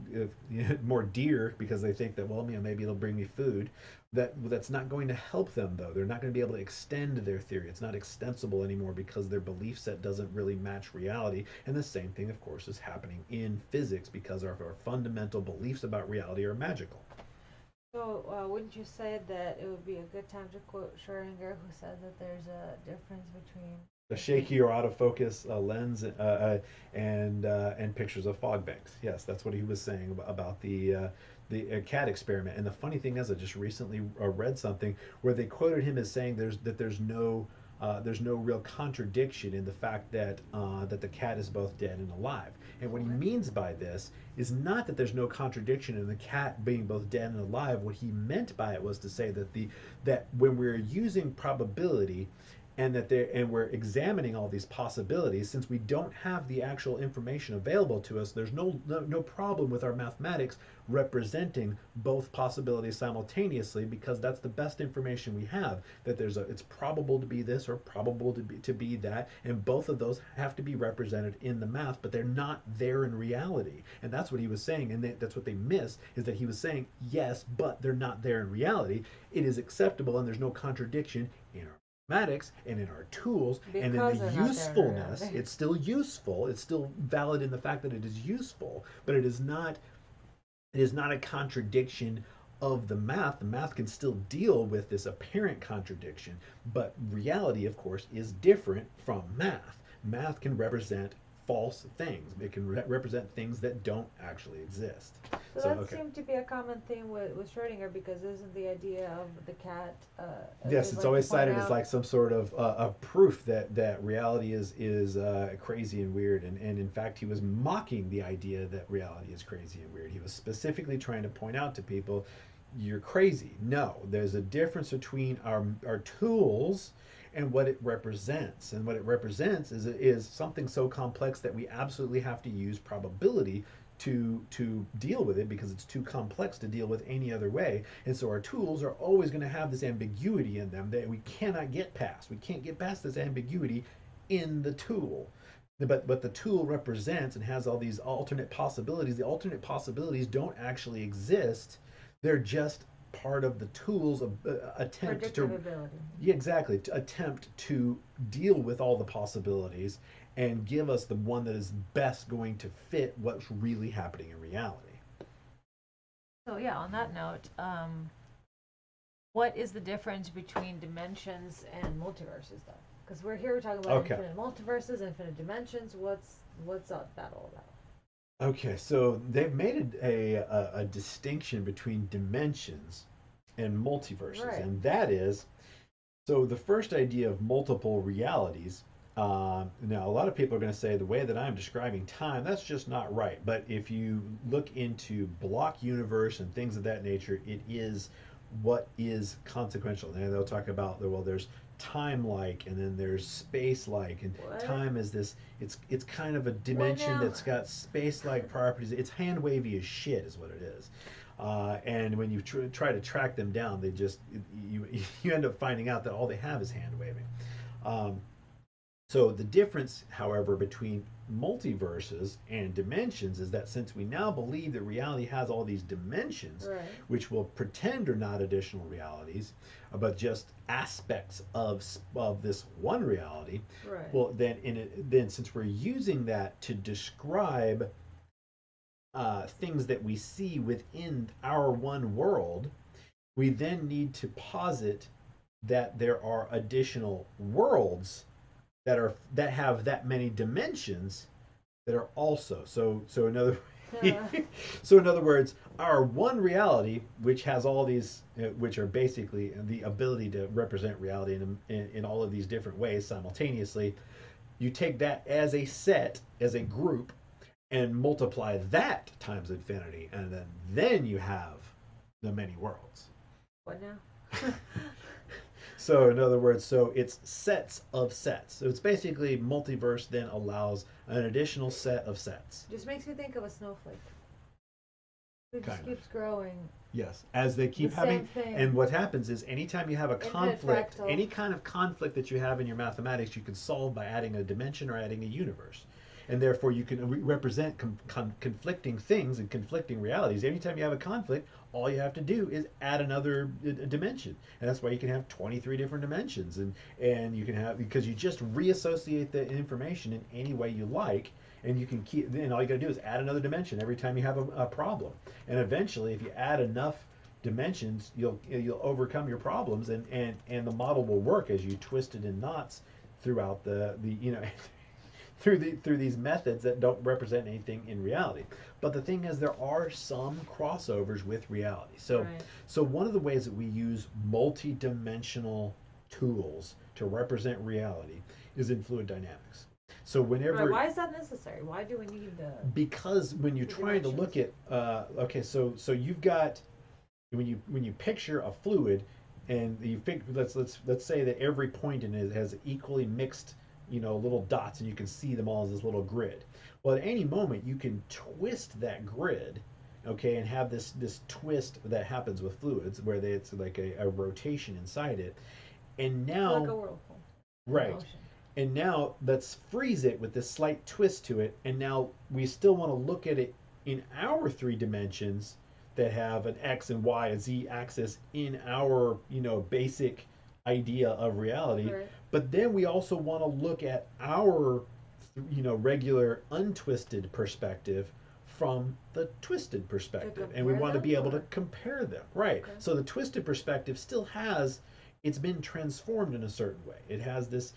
more deer because they think that, well, maybe it'll bring me food. That's not going to help them, though. They're not going to be able to extend their theory. It's not extensible anymore because their belief set doesn't really match reality. And the same thing, of course, is happening in physics because our fundamental beliefs about reality are magical. So, wouldn't you say that it would be a good time to quote Schrodinger, who said that there's a difference between a shaky or out of focus lens, and pictures of fog banks. Yes, that's what he was saying about the cat experiment. And the funny thing is, I just recently read something where they quoted him as saying there's no real contradiction in the fact that the cat is both dead and alive. And what he means by this is not that there's no contradiction in the cat being both dead and alive. What he meant by it was to say that when we're using probability and we're examining all these possibilities, since we don't have the actual information available to us, there's no problem with our mathematics representing both possibilities simultaneously, because that's the best information we have, that it's probable to be this or probable to be that, and both of those have to be represented in the math, but they're not there in reality. And that's what he was saying, and that's what they missed, is that he was saying yes, but they're not there in reality. It is acceptable, and there's no contradiction in our mathematics and in our tools, and in the usefulness. It's still useful, it's still valid in the fact that it is useful, but it is not a contradiction of the math. The math can still deal with this apparent contradiction, but reality, of course, is different from math. Math can represent false things. It can represent things that don't actually exist. So that seemed to be a common theme with Schrodinger, because isn't the idea of the cat? Yes, it's always cited as like some sort of a proof that reality is crazy and weird, and in fact he was mocking the idea that reality is crazy and weird. He was specifically trying to point out to people, you're crazy. No, there's a difference between our tools and what it represents. And what it represents is something so complex that we absolutely have to use probability to deal with it, because it's too complex to deal with any other way. And so our tools are always going to have this ambiguity in them that we cannot get past. We can't get past this ambiguity in the tool. But the tool represents and has all these alternate possibilities. The alternate possibilities don't actually exist. They're just part of the tools of attempt to exactly to attempt to deal with all the possibilities and give us the one that is best going to fit what's really happening in reality. So yeah, on that note, what is the difference between dimensions and multiverses, though? Because we're talking about infinite multiverses, infinite dimensions. What's that all about? Okay, so they've made a distinction between dimensions and multiverses, right. And that is, so the first idea of multiple realities. Now, a lot of people are going to say the way that I'm describing time, that's just not right. But if you look into block universe and things of that nature, it is what is consequential. And they'll talk about, well, there's time-like, and then there's space-like, and what? Time is this. It's kind of a dimension that's got space-like properties. It's hand-wavy as shit, is what it is. And when you try to track them down, you end up finding out that all they have is hand-waving. So the difference, however, between multiverses and dimensions is that since we now believe that reality has all these dimensions, right, which will pretend are not additional realities, but just aspects of this one reality, right, well, then since we're using that to describe things that we see within our one world, we then need to posit that there are additional worlds that have that many dimensions that are also so in other words, our one reality, which has all these, which are basically the ability to represent reality in all of these different ways simultaneously, you take that as a set, as a group, and multiply that times infinity, and then you have the many worlds. What now? So in other words, so it's sets of sets. So it's basically multiverse then allows an additional set of sets. Just makes me think of a snowflake. It just Kind keeps growing. Yes, as they keep having, and what happens is anytime you have a conflict, any kind of conflict that you have in your mathematics, you can solve by adding a dimension or adding a universe. And therefore you can represent conflicting things and conflicting realities. Anytime you have a conflict, all you have to do is add another dimension. And that's why you can have 23 different dimensions. And you can have, because you just reassociate the information in any way you like, and you can keep, and all you got to do is add another dimension every time you have a problem. And eventually, if you add enough dimensions, you'll overcome your problems, and the model will work as you twist it in knots throughout the through these methods that don't represent anything in reality. But the thing is, there are some crossovers with reality. Right. So one of the ways that we use multi-dimensional tools to represent reality is in fluid dynamics. So Right. whenever Why is that necessary? Why do we need the because when you're two trying to look dimensions? at okay, so you've got when you picture a fluid and let's say that every point in it has equally mixed little dots and you can see them all as this little grid. Well, at any moment you can twist that grid, okay, and have this twist that happens with fluids where it's like a rotation inside it, and So like now a whirlpool in the right, ocean. and now let's freeze it with this slight twist to it, and now we still want to look at it in our three dimensions that have an x and y and z axis in our basic idea of reality. Right. But then we also want to look at our regular untwisted perspective from the twisted To perspective, and we compare want to them be able to or compare them, right? okay. So the twisted perspective still has, it's been transformed in a certain way. It has this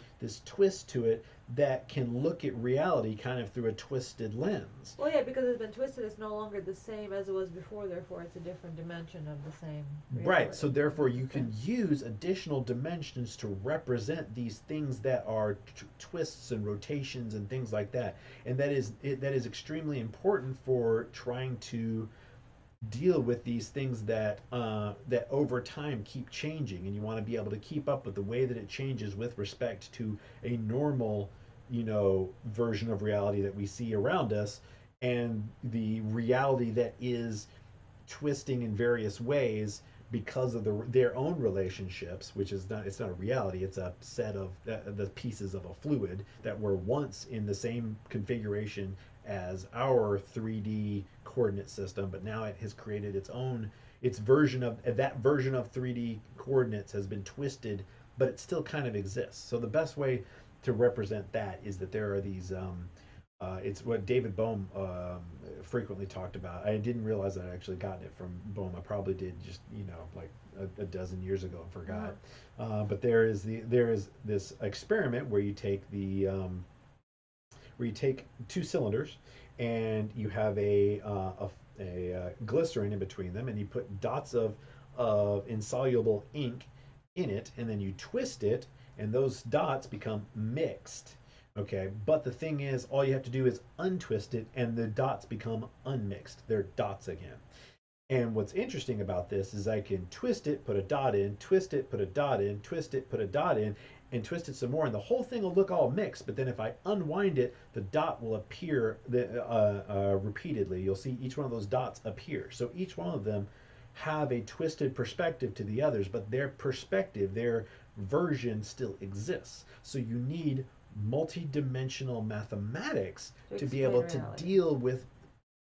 twist to it that can look at reality kind of through a twisted lens. Well, yeah, because it's been twisted, it's no longer the same as it was before. Therefore, it's a different dimension of the same Right, so reality. therefore you Okay. can use additional dimensions to represent these things that are twists and rotations and things like that. And that is extremely important for trying to deal with these things that over time keep changing, and you want to be able to keep up with the way that it changes with respect to a normal version of reality that we see around us, and the reality that is twisting in various ways because of their own relationships, which is not, it's not a reality, it's a set of the pieces of a fluid that were once in the same configuration as our 3D coordinate system, but now it has created its version of that version of 3D coordinates has been twisted, but it still kind of exists. So the best way to represent that is that there are these it's what David Bohm frequently talked about. I didn't realize that I actually gotten it from Bohm. I probably did just like a dozen years ago and Uh-huh. forgot. But there is this experiment where you take two cylinders and you have a glycerin in between them, and you put dots of insoluble ink in it, and then you twist it, and those dots become mixed. Okay, but the thing is, all you have to do is untwist it, and the dots become unmixed. They're dots again. And what's interesting about this is I can twist it, put a dot in, twist it, put a dot in, twist it, put a dot in, and twist it some more, and the whole thing will look all mixed. But then if I unwind it, the dot will appear repeatedly. You'll see each one of those dots appear. So each one of them have a twisted perspective to the others, but their perspective, their version still exists. So you need multi-dimensional mathematics To to be explain able to reality. deal with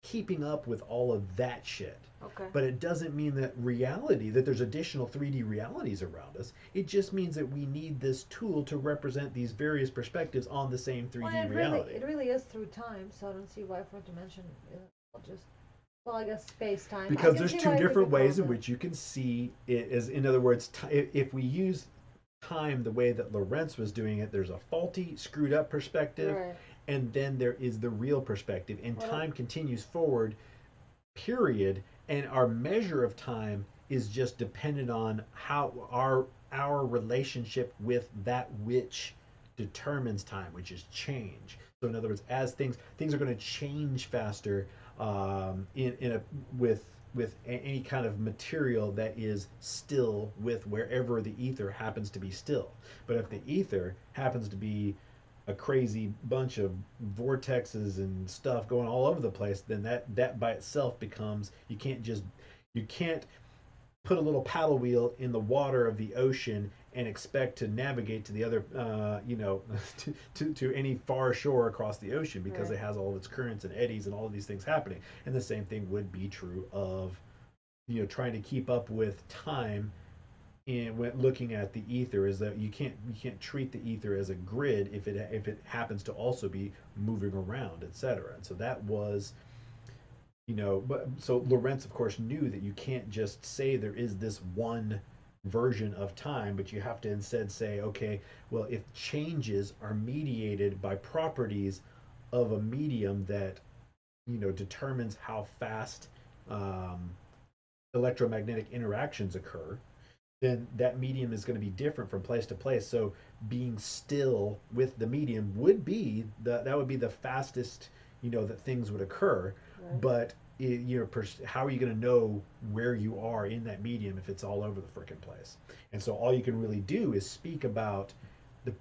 keeping up with all of that shit. Okay. But it doesn't mean that reality, that there's additional 3D realities around us. It just means that we need this tool to represent these various perspectives on the same Well, 3D reality. it really is through time. So I don't see why fourth dimension isn't just well, I guess space time. I Because can there's see two why it could be different ways called in that. which you can see it as, in other words, if we use time the way that Lorentz was doing it, there's a faulty, screwed up perspective, Right. and then there is the real perspective, and Well, time continues forward, period, and our measure of time is just dependent on how our relationship with that which determines time, which is change. So in other words, as things are going to change faster in a with any kind of material that is still with wherever the ether happens to be still. But if the ether happens to be a crazy bunch of vortexes and stuff going all over the place, then that by itself becomes, you can't put a little paddle wheel in the water of the ocean and expect to navigate to the other to any far shore across the ocean, because right. it has all of its currents and eddies and all of these things happening. And the same thing would be true of trying to keep up with time in when looking at the ether, is that you can't treat the ether as a grid if it happens to also be moving around, etc. And so that was, but so Lorentz of course knew that you can't just say there is this one version of time, but you have to instead say, okay, well, if changes are mediated by properties of a medium that, determines how fast um, electromagnetic interactions occur, then that medium is going to be different from place to place. So being still with the medium would be that would be the fastest, that things would occur. Right. But how are you going to know where you are in that medium if it's all over the freaking place? And so all you can really do is speak about the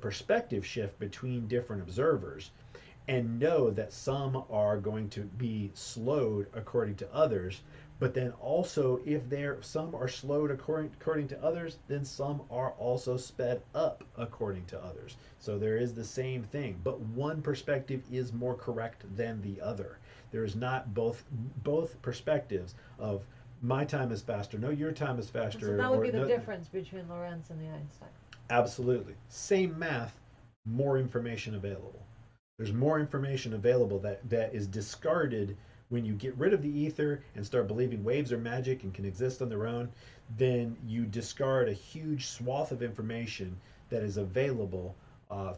perspective shift between different observers, and know that some are going to be slowed according to others, but then also if some are slowed according to others, then some are also sped up according to others. So there is the same thing, but one perspective is more correct than the other. There is not both perspectives of my time is faster, no, your time is And faster, so that would or be the no, difference between Lorentz and the Einstein. absolutely same math, more information available. There's more information available that is discarded when you get rid of the ether and start believing waves are magic and can exist on their own. Then you discard a huge swath of information that is available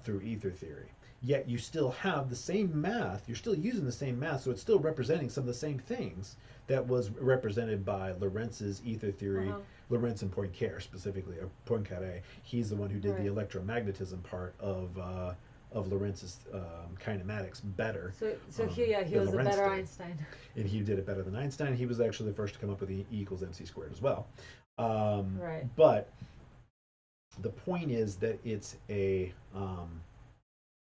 through ether theory. Yet you still have the same math. You're still using the same math, so it's still representing some of the same things that was represented by Lorentz's ether theory. Uh-huh. Lorentz and Poincare specifically, or Poincaré. He's the one who did the Right. electromagnetism part of Lorentz's kinematics better. So he than was a Lorentz better did. Einstein. And he did it better than Einstein. He was actually the first to come up with E equals mc squared as well. Um, Right. but the point is that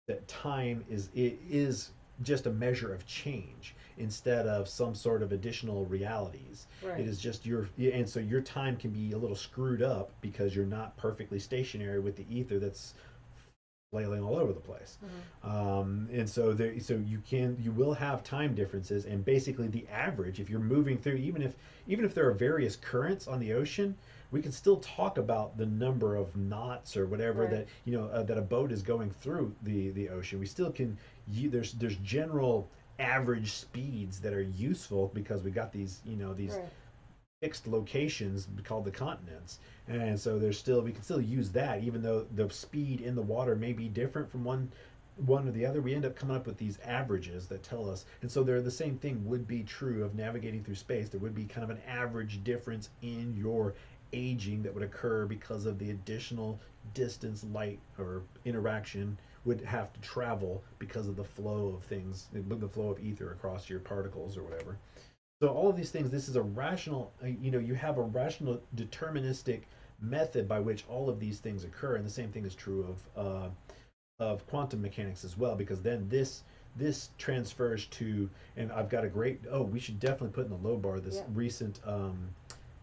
that time is just a measure of change instead of some sort of additional realities. Right. It is just and so your time can be a little screwed up because you're not perfectly stationary with the ether that's flailing all over the place. And so you will have time differences, and basically the average, if you're moving through, even if there are various currents on the ocean, we can still talk about the number of knots or whatever Right. that that a boat is going through the ocean. We still can. There's general average speeds that are useful because we got these Right. fixed locations called the continents, and so we can still use that even though the speed in the water may be different from one or the other. We end up coming up with these averages that tell us, and so the same thing would be true of navigating through space. There would be kind of an average difference in your aging that would occur because of the additional distance light or interaction would have to travel because of the flow of things, the flow of ether across your particles or whatever. So all of these things, this is a rational, you have a rational deterministic method by which all of these things occur, and the same thing is true of quantum mechanics as well, because then this transfers to, and I've got a great, we should definitely put in the low bar this Yeah. recent,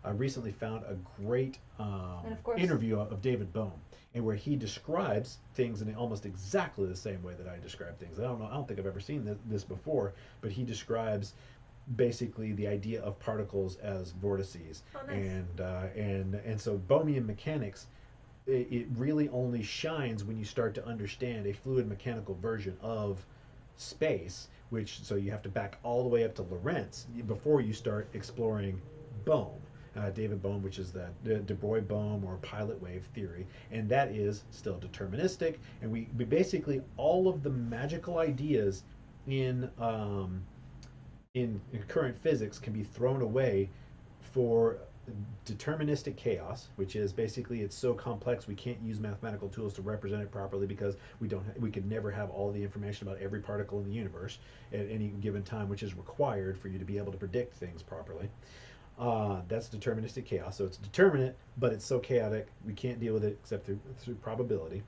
I recently found a great And of course, interview of David Bohm, and where he describes things in almost exactly the same way that I describe things. I don't think I've ever seen this before, but he describes basically the idea of particles as vortices. oh nice. And so Bohmian mechanics, it really only shines when you start to understand a fluid mechanical version of space, which so you have to back all the way up to Lorentz before you start exploring Bohm. David Bohm, which is the de Broglie-Bohm or pilot wave theory, and that is still deterministic. And we basically all of the magical ideas in um, in current physics can be thrown away for deterministic chaos, which is basically it's so complex we can't use mathematical tools to represent it properly because we could never have all the information about every particle in the universe at any given time, which is required for you to be able to predict things properly. That's deterministic chaos. So it's determinate, but it's so chaotic we can't deal with it except through probability.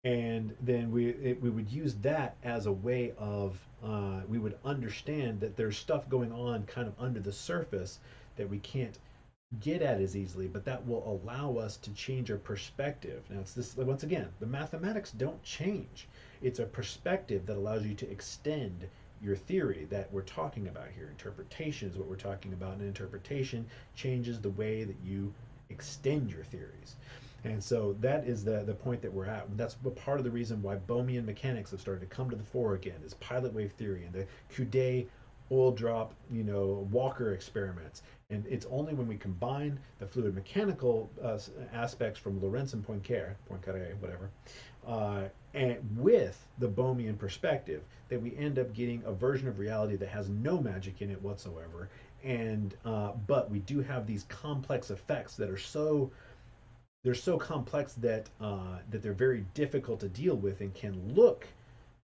And then we would use that as a way of we would understand that there's stuff going on kind of under the surface that we can't get at as easily, but that will allow us to change our perspective. Now it's this, once again, the mathematics don't change. It's a perspective that allows you to extend your theory that we're talking about here. Interpretation is what we're talking about, and interpretation changes the way that you extend your theories. And so that is the point that we're at. That's part of the reason why Bohmian mechanics have started to come to the fore again, is pilot wave theory and the Coude oil drop, Walker experiments. And it's only when we combine the fluid mechanical aspects from Lorentz and Poincaré, whatever, and with the Bohmian perspective that we end up getting a version of reality that has no magic in it whatsoever. And but we do have these complex effects that are they're so complex that they're very difficult to deal with and can look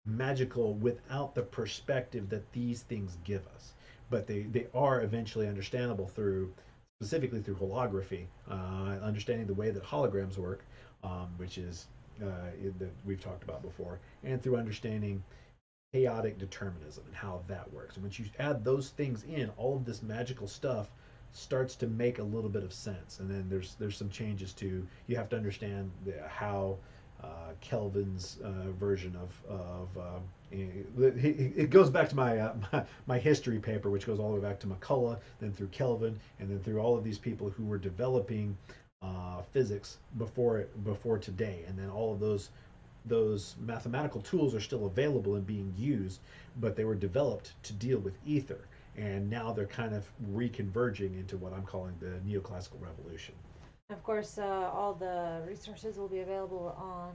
magical without the perspective that these things give us. But they are eventually understandable through, specifically through holography, understanding the way that holograms work, which is that we've talked about before, and through understanding chaotic determinism and how that works. And once you add those things in, all of this magical stuff starts to make a little bit of sense. And then there's some changes to, you have to understand how Kelvin's version it goes back to my history paper, which goes all the way back to McCullough, then through Kelvin, and then through all of these people who were developing physics before today, and then all of those mathematical tools are still available and being used, but they were developed to deal with ether, and now they're kind of reconverging into what I'm calling the neoclassical revolution. Of course, all the resources will be available on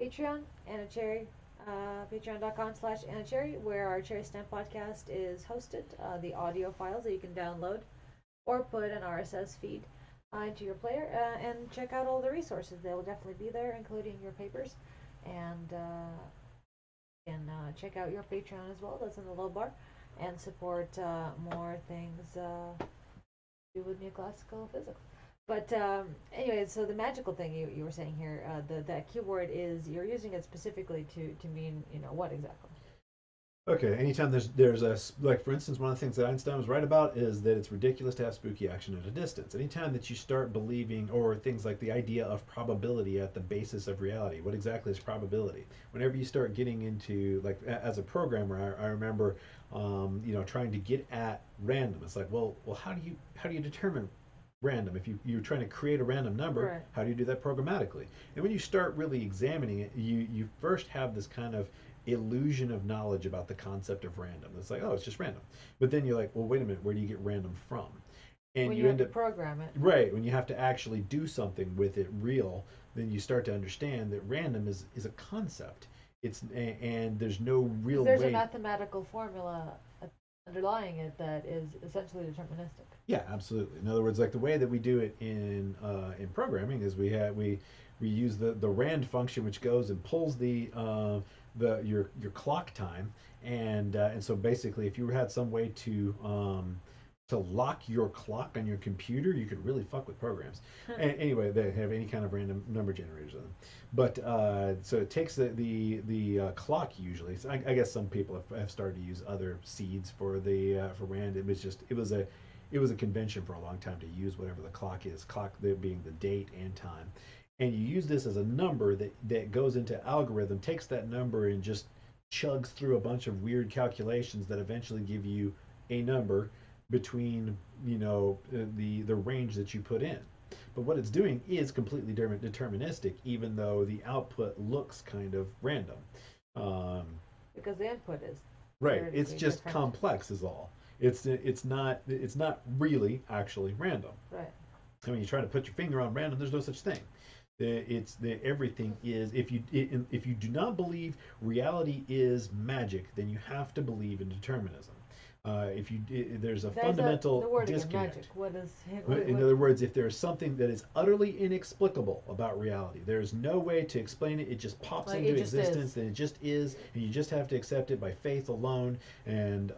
Patreon, Anna Cherry, patreon.com/Anna Cherry, where our CherrySTEM podcast is hosted. The audio files that you can download or put an RSS feed into your player, and check out all the resources. They will definitely be there, including your papers. And you can check out your Patreon as well. That's in the low bar. And support more things to do with neoclassical physics. But anyway, so the magical thing you were saying here, that keyboard is, you're using it specifically to mean, what exactly? Okay, anytime there's a, like for instance, one of the things that Einstein was right about is that it's ridiculous to have spooky action at a distance. Anytime that you start believing, or things like the idea of probability at the basis of reality, what exactly is probability? Whenever you start getting into, like, as a programmer, I remember, trying to get at random. It's like, well, how do you determine random? If you're trying to create a random number, Right. how do you do that programmatically? And when you start really examining it, you first have this kind of illusion of knowledge about the concept of random. It's like, oh, it's just random. But then you're like, well, wait a minute, where do you get random from? And When you you end have up, to program it. right, when you have to actually do something with it real, then you start to understand that random is a concept. And there's no real There's way. a mathematical formula underlying it that is essentially deterministic. Yeah, absolutely. In other words, like the way that we do it in programming is we use the rand function, which goes and pulls your clock time, and so basically, if you had some way to lock your clock on your computer, you could really fuck with programs. Anyway, they have any kind of random number generators on them. But so it takes the clock usually. So I guess some people have started to use other seeds for rand. It was a convention for a long time to use whatever the clock is. Clock being the date and time. And you use this as a number that goes into algorithm, takes that number and just chugs through a bunch of weird calculations that eventually give you a number between the range that you put in. But what it's doing is completely deterministic, even though the output looks kind of random. Because the input is Right. It's just different. complex is all. It's not really actually random. Right. I mean, you try to put your finger on random. There's no such thing. It's the everything is. If you do not believe reality is magic, then you have to believe in determinism. There's a fundamental the word disconnect. Again, magic. What is? In other words, if there is something that is utterly inexplicable about reality, there is no way to explain it. It just pops Like, into it just existence, is. and it just is, and you just have to accept it by faith alone. And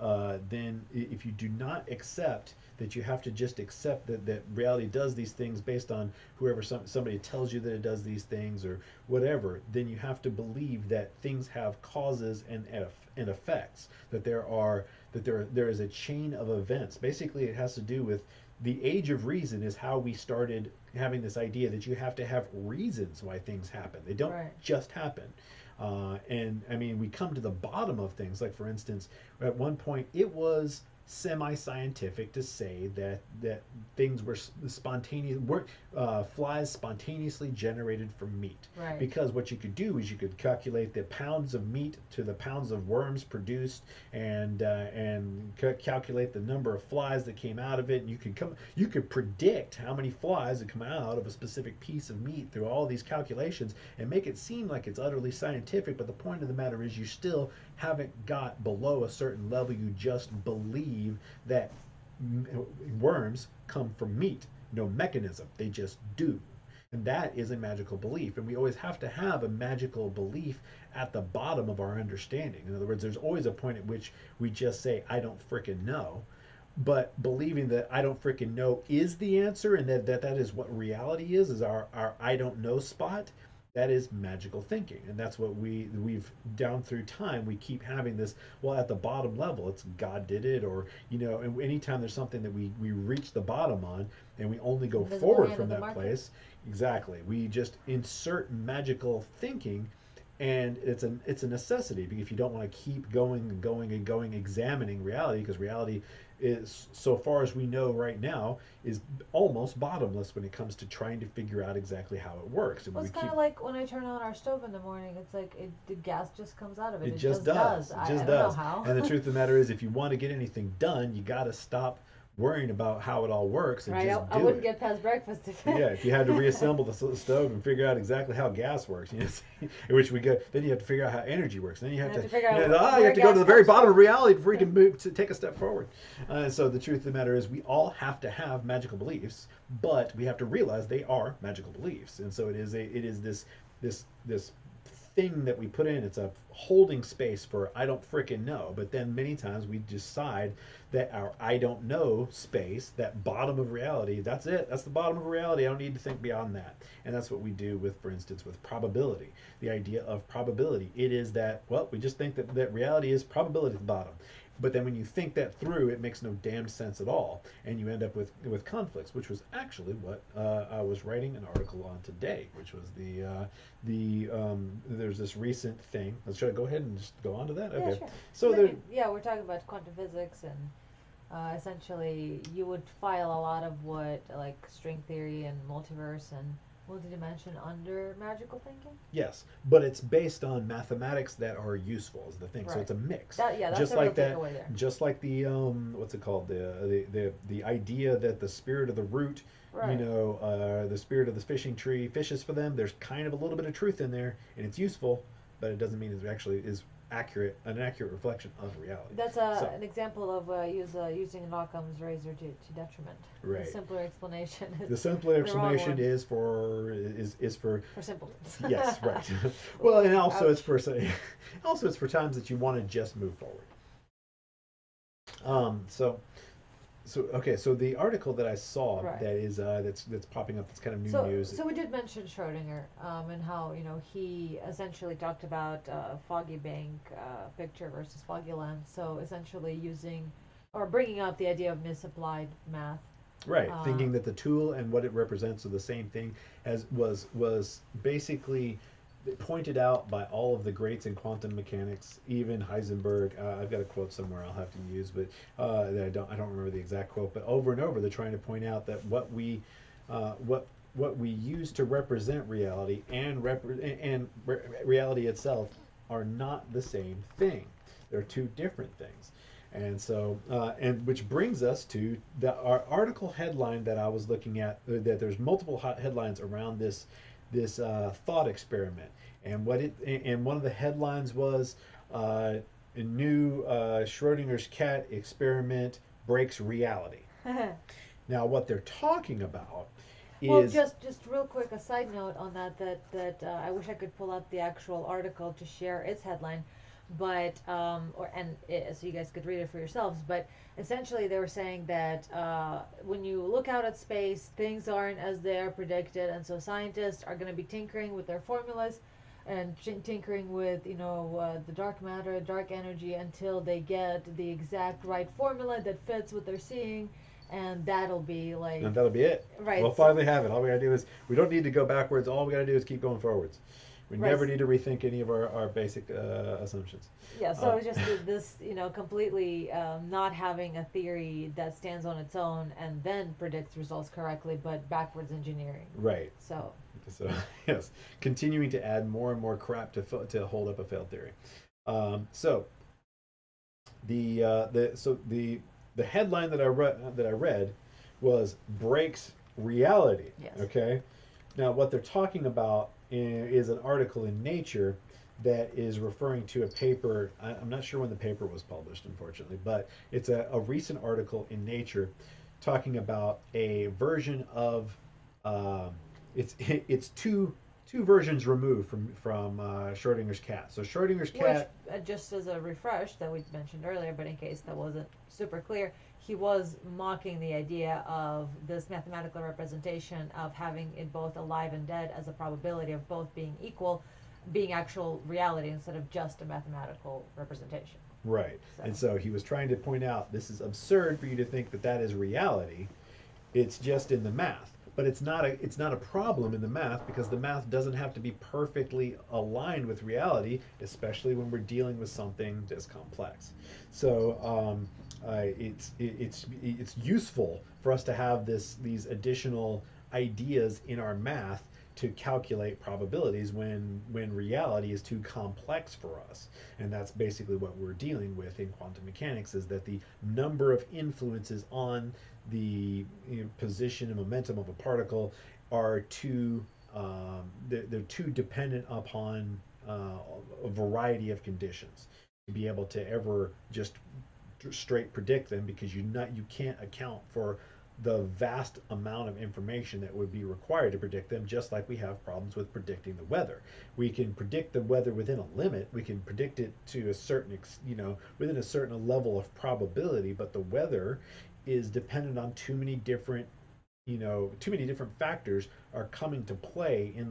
then, if you do not accept that, you have to just accept that reality does these things based on whoever somebody tells you that it does these things or whatever, then you have to believe that things have causes and effects, that there is a chain of events. Basically, it has to do with the age of reason is how we started having this idea that you have to have reasons why things happen. They don't Right. just happen. And I mean, we come to the bottom of things. Like, for instance, at one point, it was semi-scientific to say that things were spontaneous, flies spontaneously generated from meat. Right. Because what you could do is you could calculate the pounds of meat to the pounds of worms produced, and calculate the number of flies that came out of it, and you could predict how many flies would come out of a specific piece of meat through all these calculations and make it seem like it's utterly scientific. But the point of the matter is, you still haven't got below a certain level. You just believe that worms come from meat. No mechanism, they just do. And that is a magical belief. And we always have to have a magical belief at the bottom of our understanding. In other words, there's always a point at which we just say, I don't frickin' know. But believing that I don't frickin' know is the answer, and that is what reality is our I don't know spot. That is magical thinking. And that's what we've down through time. We keep having this, well, at the bottom level, it's God did it, or, and anytime there's something that we reach the bottom on, and we only go forward from that place. Exactly. We just insert magical thinking, and it's a necessity, because if you don't want to keep going and going and going, examining reality, because reality is, so far as we know right now, is almost bottomless when it comes to trying to figure out exactly how it works. And well, it's kind of like when I turn on our stove in the morning. It's like the gas just comes out of it. It just does. It just does. I don't know how. And the truth of the matter is, if you want to get anything done, you got to stop worrying about how it all works and right, just I do wouldn't it. get past breakfast if If you had to reassemble the stove and figure out exactly how gas works, in which we go, then you have to figure out how energy works. Then you have to figure out you have to go to the very bottom of reality before you can move to take a step forward. So the truth of the matter is, we all have to have magical beliefs, but we have to realize they are magical beliefs. And so it is this thing that we put in. It's a holding space for I don't frickin' know. But then many times we decide that our I don't know space, that bottom of reality, that's it. That's the bottom of reality. I don't need to think beyond that. And that's what we do with, for instance, with probability. The idea of probability. It is that, well, we just think that reality is probability at the bottom. But then when you think that through, it makes no damned sense at all, and you end up with conflicts, which was actually what I was writing an article on today, which was there's this recent thing. Should I go ahead and just go on to that? Yeah, Okay. sure. So we're talking about quantum physics, and essentially you would file a lot of what, like, string theory and multiverse and multidimension under magical thinking. Yes, but it's based on mathematics that are useful, is the thing. Right. So it's a mix. That's just a like real that. takeaway there. Just like the what's it called? The idea that the spirit of the root, Right. the spirit of the fishing tree fishes for them. There's kind of a little bit of truth in there, and it's useful, but it doesn't mean it actually is an accurate reflection of reality. That's an example of using an Occam's razor to detriment. Right. The simpler explanation is The simpler the wrong explanation one. is for simpletons. yes, right. Well, and also Ouch. it's for times that you want to just move forward. So the article that I saw Right. that is that's popping up, that's kind of new news. So we did mention Schrodinger, and how he essentially talked about foggy bank picture versus foggy lens. So essentially using or bringing up the idea of misapplied math. Right, thinking that the tool and what it represents are the same thing, was basically pointed out by all of the greats in quantum mechanics, even Heisenberg. I've got a quote somewhere I'll have to use, but that I don't remember the exact quote. But over and over, they're trying to point out that what we use to represent reality and reality itself are not the same thing. They're two different things. And so, and which brings us to our article headline that I was looking at. That there's multiple headlines around this thought experiment, and one of the headlines was a new Schrodinger's cat experiment breaks reality. Now, what they're talking about is, well, just real quick, a side note on that I wish I could pull up the actual article to share its headline. But so you guys could read it for yourselves. But essentially, they were saying that when you look out at space, things aren't as they are predicted, and so scientists are going to be tinkering with their formulas and tinkering with the dark matter, dark energy, until they get the exact right formula that fits what they're seeing, and that'll be like. And that'll be it. Right. We'll finally have it. All we gotta do is, we don't need to go backwards. All we gotta do is keep going forwards. We Right. never need to rethink any of our basic assumptions. Yeah, so Uh, it's just this, completely not having a theory that stands on its own and then predicts results correctly, but backwards engineering. right. So, So yes, continuing to add more and more crap to hold up a failed theory. So the headline that I read was breaks reality. Yes. Okay. Now what they're talking about is an article in Nature that is referring to a paper. I'm not sure when the paper was published, unfortunately, but it's a recent article in Nature talking about a version of it's two versions removed from Schrodinger's cat. So Schrodinger's which, cat. just as a refresh that we mentioned earlier, but in case that wasn't super clear, he was mocking the idea of this mathematical representation of having it both alive and dead as a probability of both being equal, being actual reality instead of just a mathematical representation. Right. So. And so he was trying to point out this is absurd for you to think that that is reality. It's just in the math. But it's not a problem in the math because the math doesn't have to be perfectly aligned with reality, especially when we're dealing with something this complex. So it's useful for us to have these additional ideas in our math to calculate probabilities when reality is too complex for us. And that's basically what we're dealing with in quantum mechanics, is that the number of influences on the position and momentum of a particle are too they're too dependent upon a variety of conditions to be able to ever just straight predict them, because you can't account for the vast amount of information that would be required to predict them, just like we have problems with predicting the weather. We can predict the weather within a limit. We can predict it to a certain, within a certain level of probability, but the weather is dependent on too many different factors are coming to play in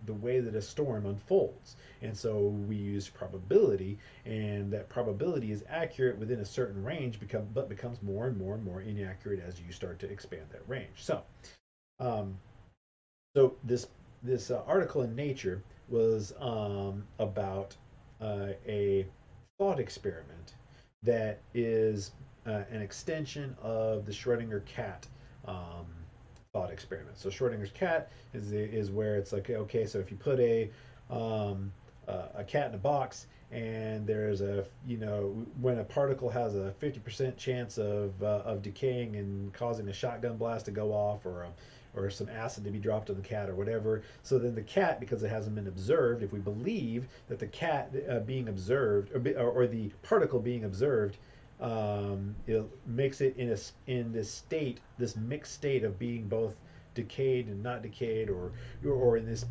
the way that a storm unfolds. And so we use probability, and that probability is accurate within a certain range, but becomes more and more and more inaccurate as you start to expand that range. Um, so this article in Nature was about a thought experiment that is an extension of the Schrodinger cat thought experiment. So Schrodinger's cat is where it's like, okay, so if you put a cat in a box, and there's when a particle has a 50% chance of decaying and causing a shotgun blast to go off, or some acid to be dropped on the cat or whatever. So then the cat, because it hasn't been observed, if we believe that the cat being observed, or the particle being observed, it makes it in this mixed state of being both decayed and not decayed, or in this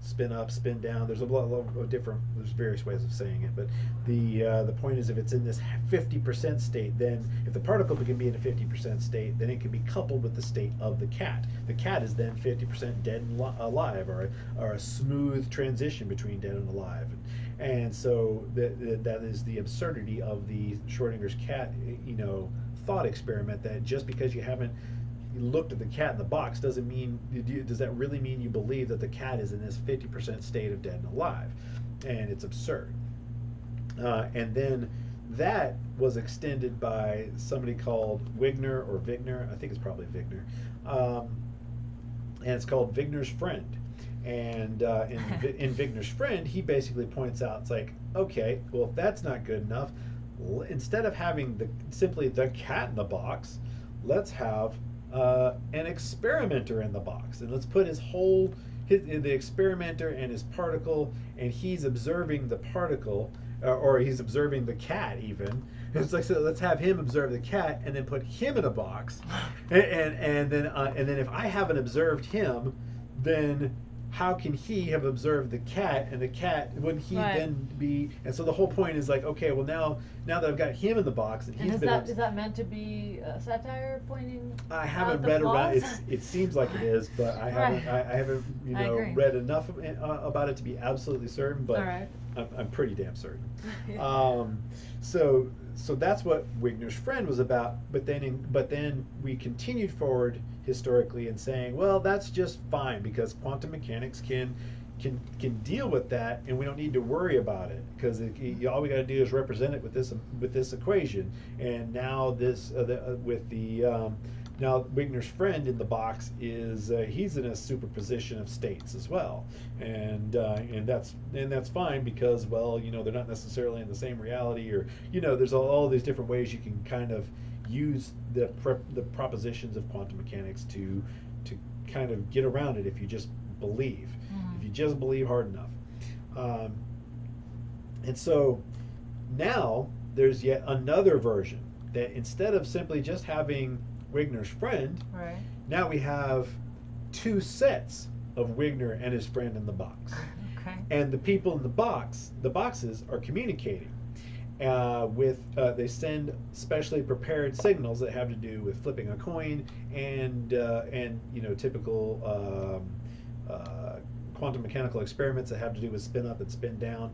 spin up, spin down. There's a lot of different. There's various ways of saying it, but the point is, if it's in this 50% state, then if the particle can be in a 50% state, then it can be coupled with the state of the cat. The cat is then 50% dead and alive, or a smooth transition between dead and alive. And so that is the absurdity of the Schrodinger's cat, thought experiment. That just because you haven't looked at the cat in the box doesn't mean, does that really mean you believe that the cat is in this 50% state of dead and alive? And it's absurd. And then that was extended by somebody called Wigner, or Vigner. I think it's probably Vigner. And it's called Wigner's Friend. And in Wigner's Friend, he basically points out, it's like, okay, well, if that's not good enough, instead of having simply the cat in the box, let's have an experimenter in the box, and let's put the experimenter and his particle, and he's observing the particle, or he's observing the cat even. It's like, so let's have him observe the cat, and then put him in a box, and then if I haven't observed him, then how can he have observed the cat, and the cat, wouldn't he Right. then be? And so the whole point is like, okay, well, now that I've got him in the box, and And he's is that meant to be a satire pointing? I haven't the read around. flaws? It seems like it is, but I haven't. Right. I haven't I agree. read enough about it to be absolutely certain. But All right. I'm pretty damn certain. Yeah. So that's what Wigner's Friend was about. But then we continued forward historically and saying, well, that's just fine, because quantum mechanics can can deal with that, and we don't need to worry about it because all we got to do is represent it with this equation. And now with the now Wigner's friend in the box is he's in a superposition of states as well, and that's fine because, well, they're not necessarily in the same reality, or there's all these different ways you can kind of use the propositions of quantum mechanics to kind of get around it if you just believe. If you just believe hard enough. And so now there's yet another version that instead of simply just having Wigner's friend, Right. now we have two sets of Wigner and his friend in the box. Okay. And the people in the boxes are communicating they send specially prepared signals that have to do with flipping a coin and typical quantum mechanical experiments that have to do with spin up and spin down,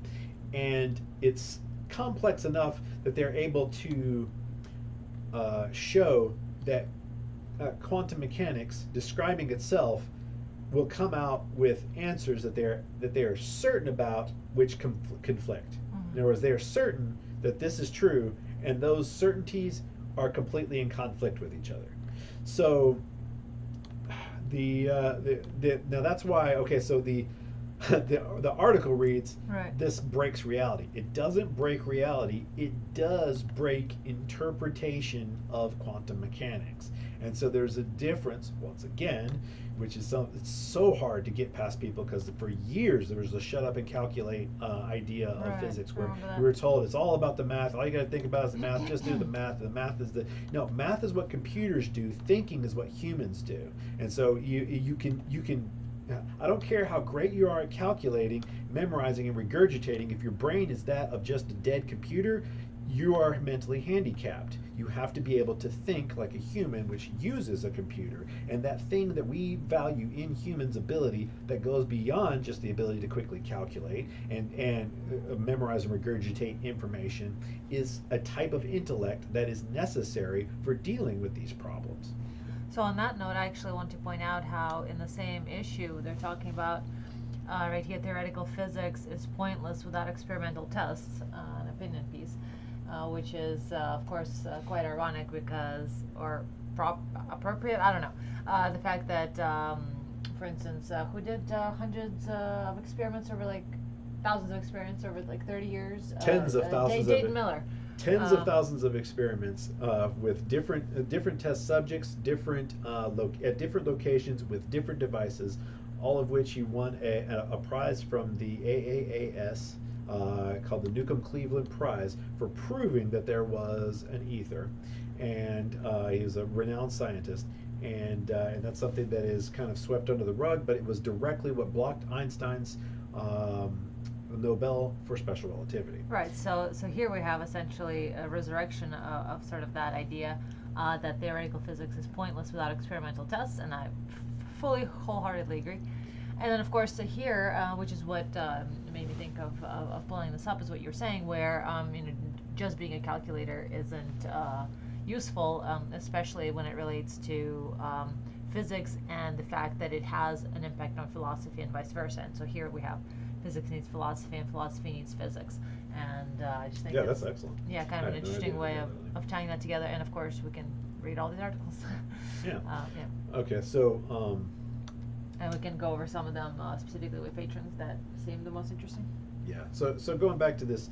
and it's complex enough that they're able to show that quantum mechanics describing itself will come out with answers that they are certain about, which conflict. In other words, they are certain that this is true, and those certainties are completely in conflict with each other. So now that's why. Okay, so the article reads, Right. this breaks reality. It doesn't break reality. It does break interpretation of quantum mechanics. And so there's a difference, once again, which is it's so hard to get past people because for years there was a shut up and calculate idea of Right. physics I where remember that. we were told it's all about the math. All you got to think about is the math. Just do the math. The math is no, math is what computers do. Thinking is what humans do. And so you can I don't care how great you are at calculating, memorizing, and regurgitating. If your brain is that of just a dead computer, you are mentally handicapped. You have to be able to think like a human, which uses a computer. And that thing that we value in humans' ability that goes beyond just the ability to quickly calculate and memorize and regurgitate information is a type of intellect that is necessary for dealing with these problems. So on that note, I actually want to point out how in the same issue they're talking about right here, theoretical physics is pointless without experimental tests, an opinion piece, which is of course quite ironic because, or appropriate, I don't know, the fact that, for instance, who did hundreds of experiments over like thousands of experiments over like 30 years? Tens of thousands Dayton of Miller. Tens of thousands of experiments with different test subjects, at different locations with different devices, all of which he won a prize from the AAAS called the Newcomb Cleveland Prize for proving that there was an ether, and he was a renowned scientist. And that's something that is kind of swept under the rug, but it was directly what blocked Einstein's Nobel for special relativity. Right. So here we have essentially a resurrection of sort of that idea that theoretical physics is pointless without experimental tests, and I fully, wholeheartedly agree. And then, of course, here, which is what made me think of pulling this up, is what you're saying, where just being a calculator isn't useful, especially when it relates to physics and the fact that it has an impact on philosophy and vice versa. And so here we have physics needs philosophy and philosophy needs physics, and I just think that's excellent. Yeah, kind of an interesting way of tying that together. And of course, we can read all these articles. Yeah. Yeah. Okay, so and we can go over some of them specifically with patrons that seem the most interesting. yeah. So going back to this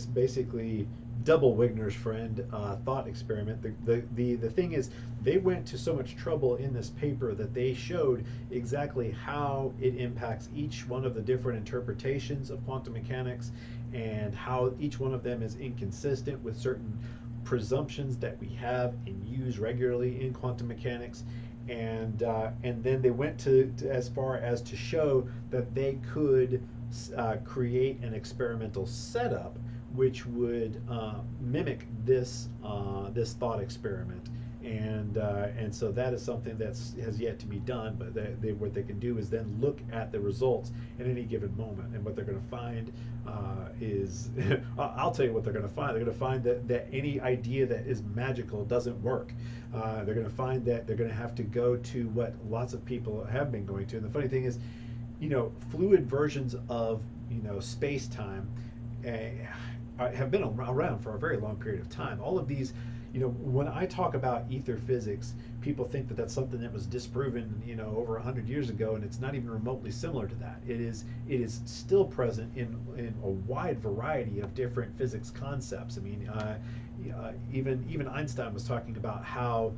basically double Wigner's friend thought experiment. The thing is, they went to so much trouble in this paper that they showed exactly how it impacts each one of the different interpretations of quantum mechanics, and how each one of them is inconsistent with certain presumptions that we have and use regularly in quantum mechanics. And then they went to as far as to show that they could create an experimental setup which would mimic this thought experiment, and so that is something that has yet to be done. But what they can do is then look at the results at any given moment, and what they're going to find is I'll tell you what they're going to find. They're going to find that any idea that is magical doesn't work. They're going to find that they're going to have to go to what lots of people have been going to. And the funny thing is, fluid versions of space time have been around for a very long period of time. All of these, when I talk about ether physics, people think that that's something that was disproven, over 100 years ago, and it's not even remotely similar to that. It is still present in a wide variety of different physics concepts. I mean, even Einstein was talking about how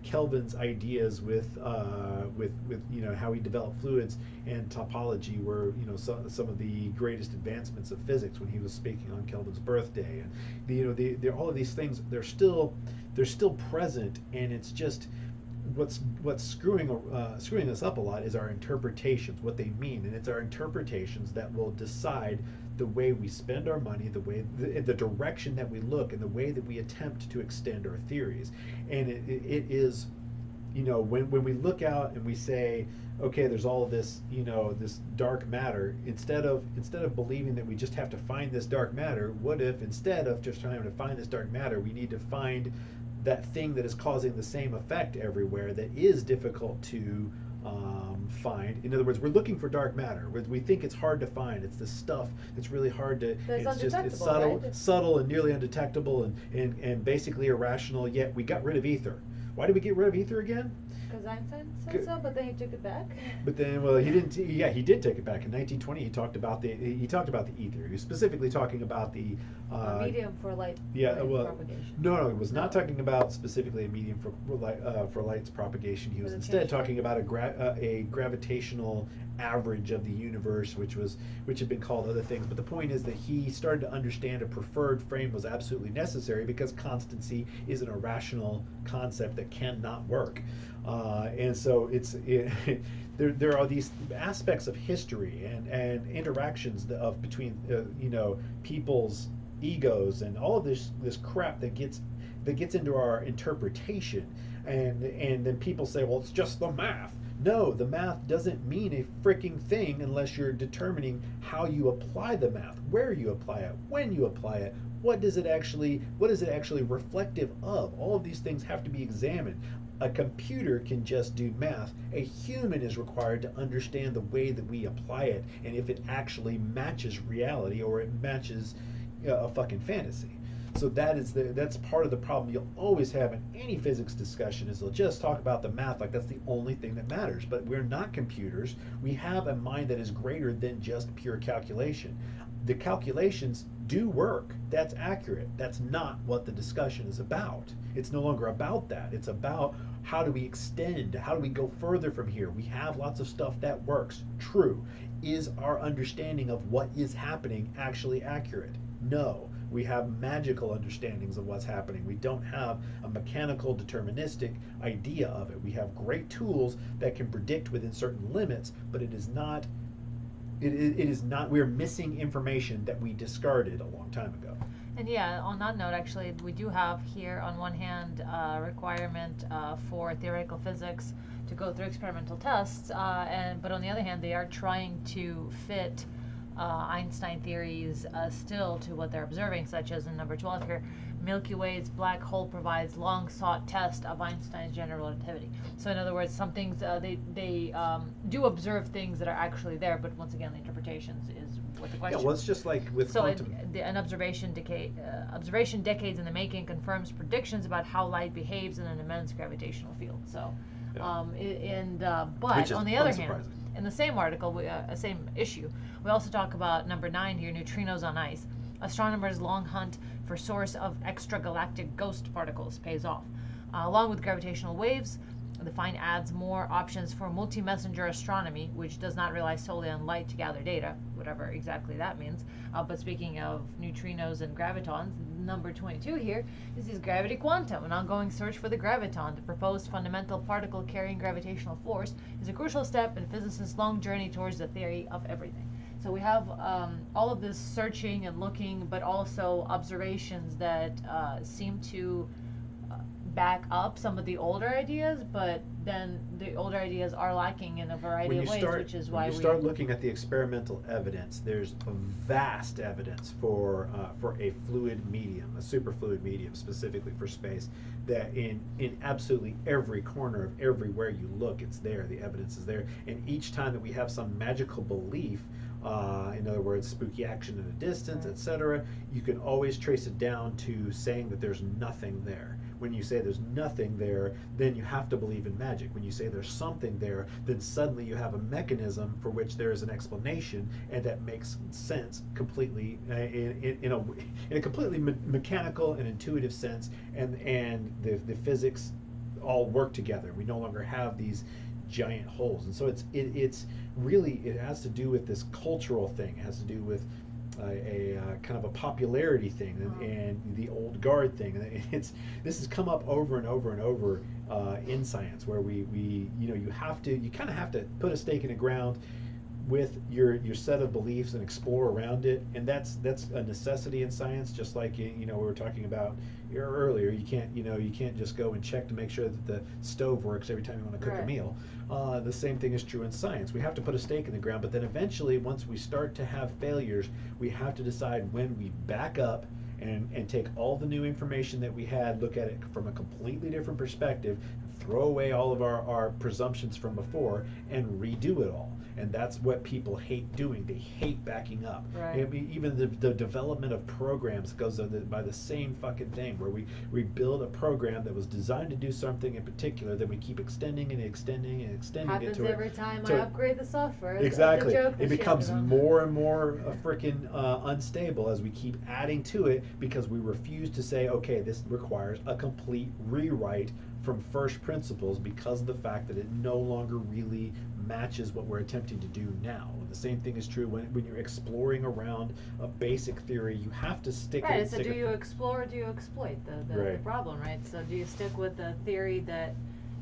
Kelvin's ideas with how he developed fluids and topology were some of the greatest advancements of physics when he was speaking on Kelvin's birthday. And all of these things, they're still present, and it's just what's screwing us up a lot is our interpretations, what they mean, and it's our interpretations that will decide the way we spend our money, the direction that we look, and the way that we attempt to extend our theories. And it is, when we look out and we say, okay, there's all of this, this dark matter, instead of believing that we just have to find this dark matter, what if instead of just trying to find this dark matter, we need to find that thing that is causing the same effect everywhere that is difficult to find. In other words, we're looking for dark matter. We think it's hard to find. It's this stuff that's really hard to. But it's subtle, right? subtle and nearly undetectable and basically irrational. Yet we got rid of ether. Why did we get rid of ether again? Because Einstein said so, but then he took it back. But then, well, he didn't. Yeah, he did take it back in 1920. He talked about the ether. He was specifically talking about the a medium for light. Yeah, light well, propagation. no, he was not talking about specifically a medium for light's propagation. He was instead talking about a gravitational average of the universe, which had been called other things. But the point is that he started to understand a preferred frame was absolutely necessary because constancy is an irrational concept that cannot work. And so there are these aspects of history and interactions between people's egos and all of this crap that gets into our interpretation, and then people say, well, it's just the math. No, the math doesn't mean a freaking thing unless you're determining how you apply the math, where you apply it, when you apply it, what is it actually reflective of. All of these things have to be examined. A computer can just do math. A human is required to understand the way that we apply it, and if it actually matches reality or it matches a fucking fantasy. So that's part of the problem you'll always have in any physics discussion, is they'll just talk about the math like that's the only thing that matters. But we're not computers. We have a mind that is greater than just pure calculation. The calculations do work. That's accurate. That's not what the discussion is about. It's no longer about that. It's about how do we extend? How do we go further from here? We have lots of stuff that works. True. Is our understanding of what is happening actually accurate? No. We have magical understandings of what's happening. We don't have a mechanical, deterministic idea of it. We have great tools that can predict within certain limits, but it is not. It is not. We are missing information that we discarded a long time ago. And yeah, on that note, actually, we do have here on one hand a requirement for theoretical physics to go through experimental tests, but on the other hand, they are trying to fit Einstein theories still to what they're observing, such as in number 12 here, Milky Way's black hole provides long-sought test of Einstein's general relativity. So in other words, some things, they do observe things that are actually there, but once again, the interpretations is what the question. Yeah, well, it's just like with quantum. An observation decades in the making confirms predictions about how light behaves in an immense gravitational field. So, yeah. But on the other hand, in the same article, same issue, we also talk about number 9 here, neutrinos on ice. Astronomers' long hunt for source of extragalactic ghost particles pays off. Along with gravitational waves, the find adds more options for multi-messenger astronomy, which does not rely solely on light to gather data, whatever exactly that means. But speaking of neutrinos and gravitons, number 22 here is gravity quantum, an ongoing search for the graviton. The proposed fundamental particle carrying gravitational force is a crucial step in physicists' long journey towards the theory of everything. So we have all of this searching and looking, but also observations that seem to back up some of the older ideas, but then the older ideas are lacking in a variety of ways, which is when why you we. start looking at the experimental evidence, there's a vast evidence for a fluid medium, a superfluid medium specifically for space. That in absolutely every corner of everywhere you look, it's there. The evidence is there, and each time that we have some magical belief. In other words, spooky action at a distance, Right. etc. You can always trace it down to saying that there's nothing there. When you say there's nothing there, then you have to believe in magic. When you say there's something there, then suddenly you have a mechanism for which there is an explanation, and that makes sense completely in a completely mechanical and intuitive sense, and the physics all work together. We no longer have these giant holes, and so it's really, it has to do with this cultural thing. It has to do with kind of a popularity thing, and the old guard thing. And this has come up over and over and over in science, where we you kind of have to put a stake in the ground with your set of beliefs and explore around it, and that's a necessity in science. Just like we were talking about earlier, you can't just go and check to make sure that the stove works every time you want to cook a Right. meal. The same thing is true in science. We have to put a stake in the ground, but then eventually, once we start to have failures, we have to decide when we back up and take all the new information that we had, look at it from a completely different perspective, throw away all of our presumptions from before, and redo it all. And that's what people hate doing. They hate backing up. Right. I mean, even the development of programs goes by the same fucking thing, where we build a program that was designed to do something in particular, then we keep extending and extending and extending it Happens to every time I to- upgrade the software. It's Exactly. the joke It that she becomes ended on. more and more freaking unstable as we keep adding to it, because we refuse to say, okay, this requires a complete rewrite from first principles, because of the fact that it no longer really matches what we're attempting to do now. And the same thing is true when you're exploring around a basic theory. You have to stick Right, it. so do you explore or do you exploit the Right. problem, right? So do you stick with the theory that,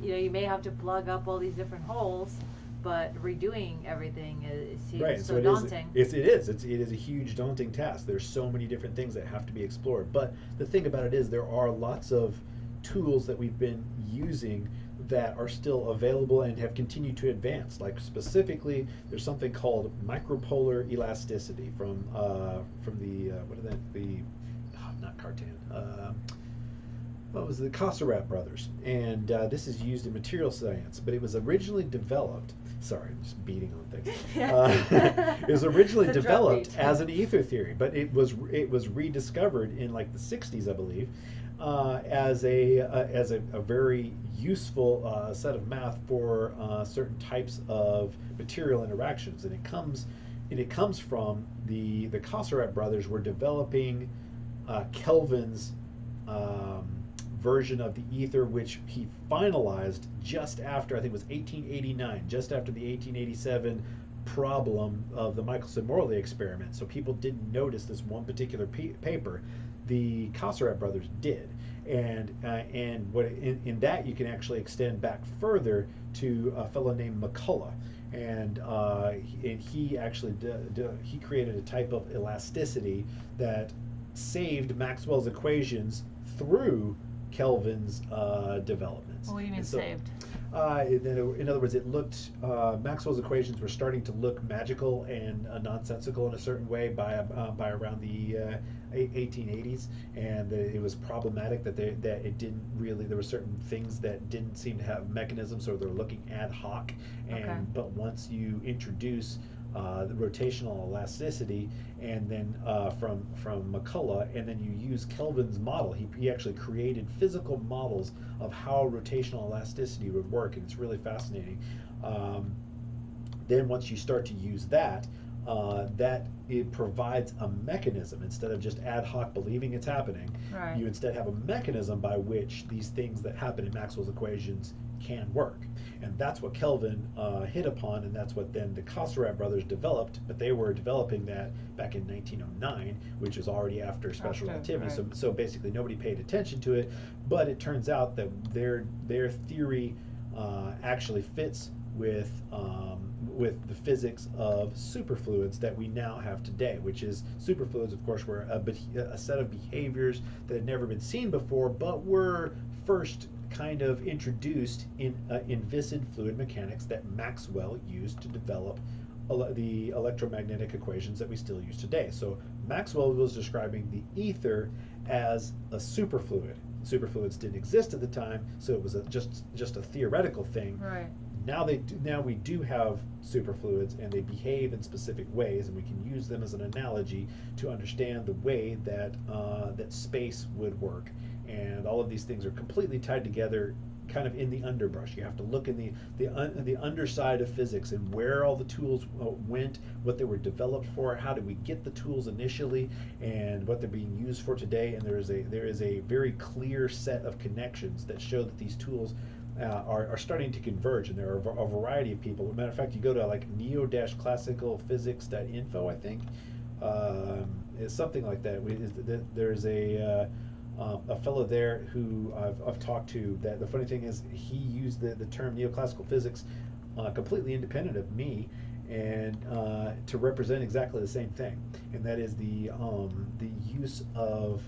you may have to plug up all these different holes, but redoing everything seems Right, so so daunting. it is a huge daunting task. There's so many different things that have to be explored. But the thing about it is, there are lots of tools that we've been using that are still available and have continued to advance. Like specifically, there's something called micropolar elasticity from the what are the not Cartan. What was the Kosarat brothers, and this is used in material science, but it was originally developed. Sorry, I'm just beating on things. It was originally It's a drum developed beat. as an ether theory, but it was rediscovered in like the '60s, I believe, as a very useful set of math for certain types of material interactions, and it comes from the Kosarat brothers were developing Kelvin's version of the ether, which he finalized just after, I think it was 1889, just after the 1887 problem of the Michelson-Morley experiment. So people didn't notice this one particular paper. The Kosarat brothers did, and what in that you can actually extend back further to a fellow named McCullough, and he actually he created a type of elasticity that saved Maxwell's equations through Kelvin's developments. What do you mean And so, saved? in other words, it looked Maxwell's equations were starting to look magical and nonsensical in a certain way by around the 1880s, and it was problematic that it didn't really. There were certain things that didn't seem to have mechanisms, so they're looking ad hoc. And Okay. but once you introduce the rotational elasticity, and then from McCullough, and then you use Kelvin's model. He actually created physical models of how rotational elasticity would work, and it's really fascinating. Then once you start to use that, that it provides a mechanism instead of just ad hoc believing it's happening. Right. You instead have a mechanism by which these things that happen in Maxwell's equations can work. And that's what Kelvin hit upon, and that's what then the Kosarat brothers developed. But they were developing that back in 1909, which was already after special After, relativity. right. So basically nobody paid attention to it. But it turns out that their theory actually fits with the physics of superfluids that we now have today, which is superfluids, of course, were a set of behaviors that had never been seen before, but were first kind of introduced in viscid fluid mechanics that Maxwell used to develop the electromagnetic equations that we still use today. So Maxwell was describing the ether as a superfluid. Superfluids didn't exist at the time, so it was just a theoretical thing. Right. Now we do have superfluids, and they behave in specific ways, and we can use them as an analogy to understand the way that that space would work. And all of these things are completely tied together, kind of in the underbrush. You have to look in the underside of physics and where all the tools went, what they were developed for, how did we get the tools initially, and what they're being used for today. And there is a very clear set of connections that show that these tools are starting to converge, and there are a variety of people. As a matter of fact, you go to like neo-classicalphysics.info, I think, it's something like that. There's a fellow there who I've talked to. That the funny thing is, he used the term neoclassical physics completely independent of me, and to represent exactly the same thing, and that is the use of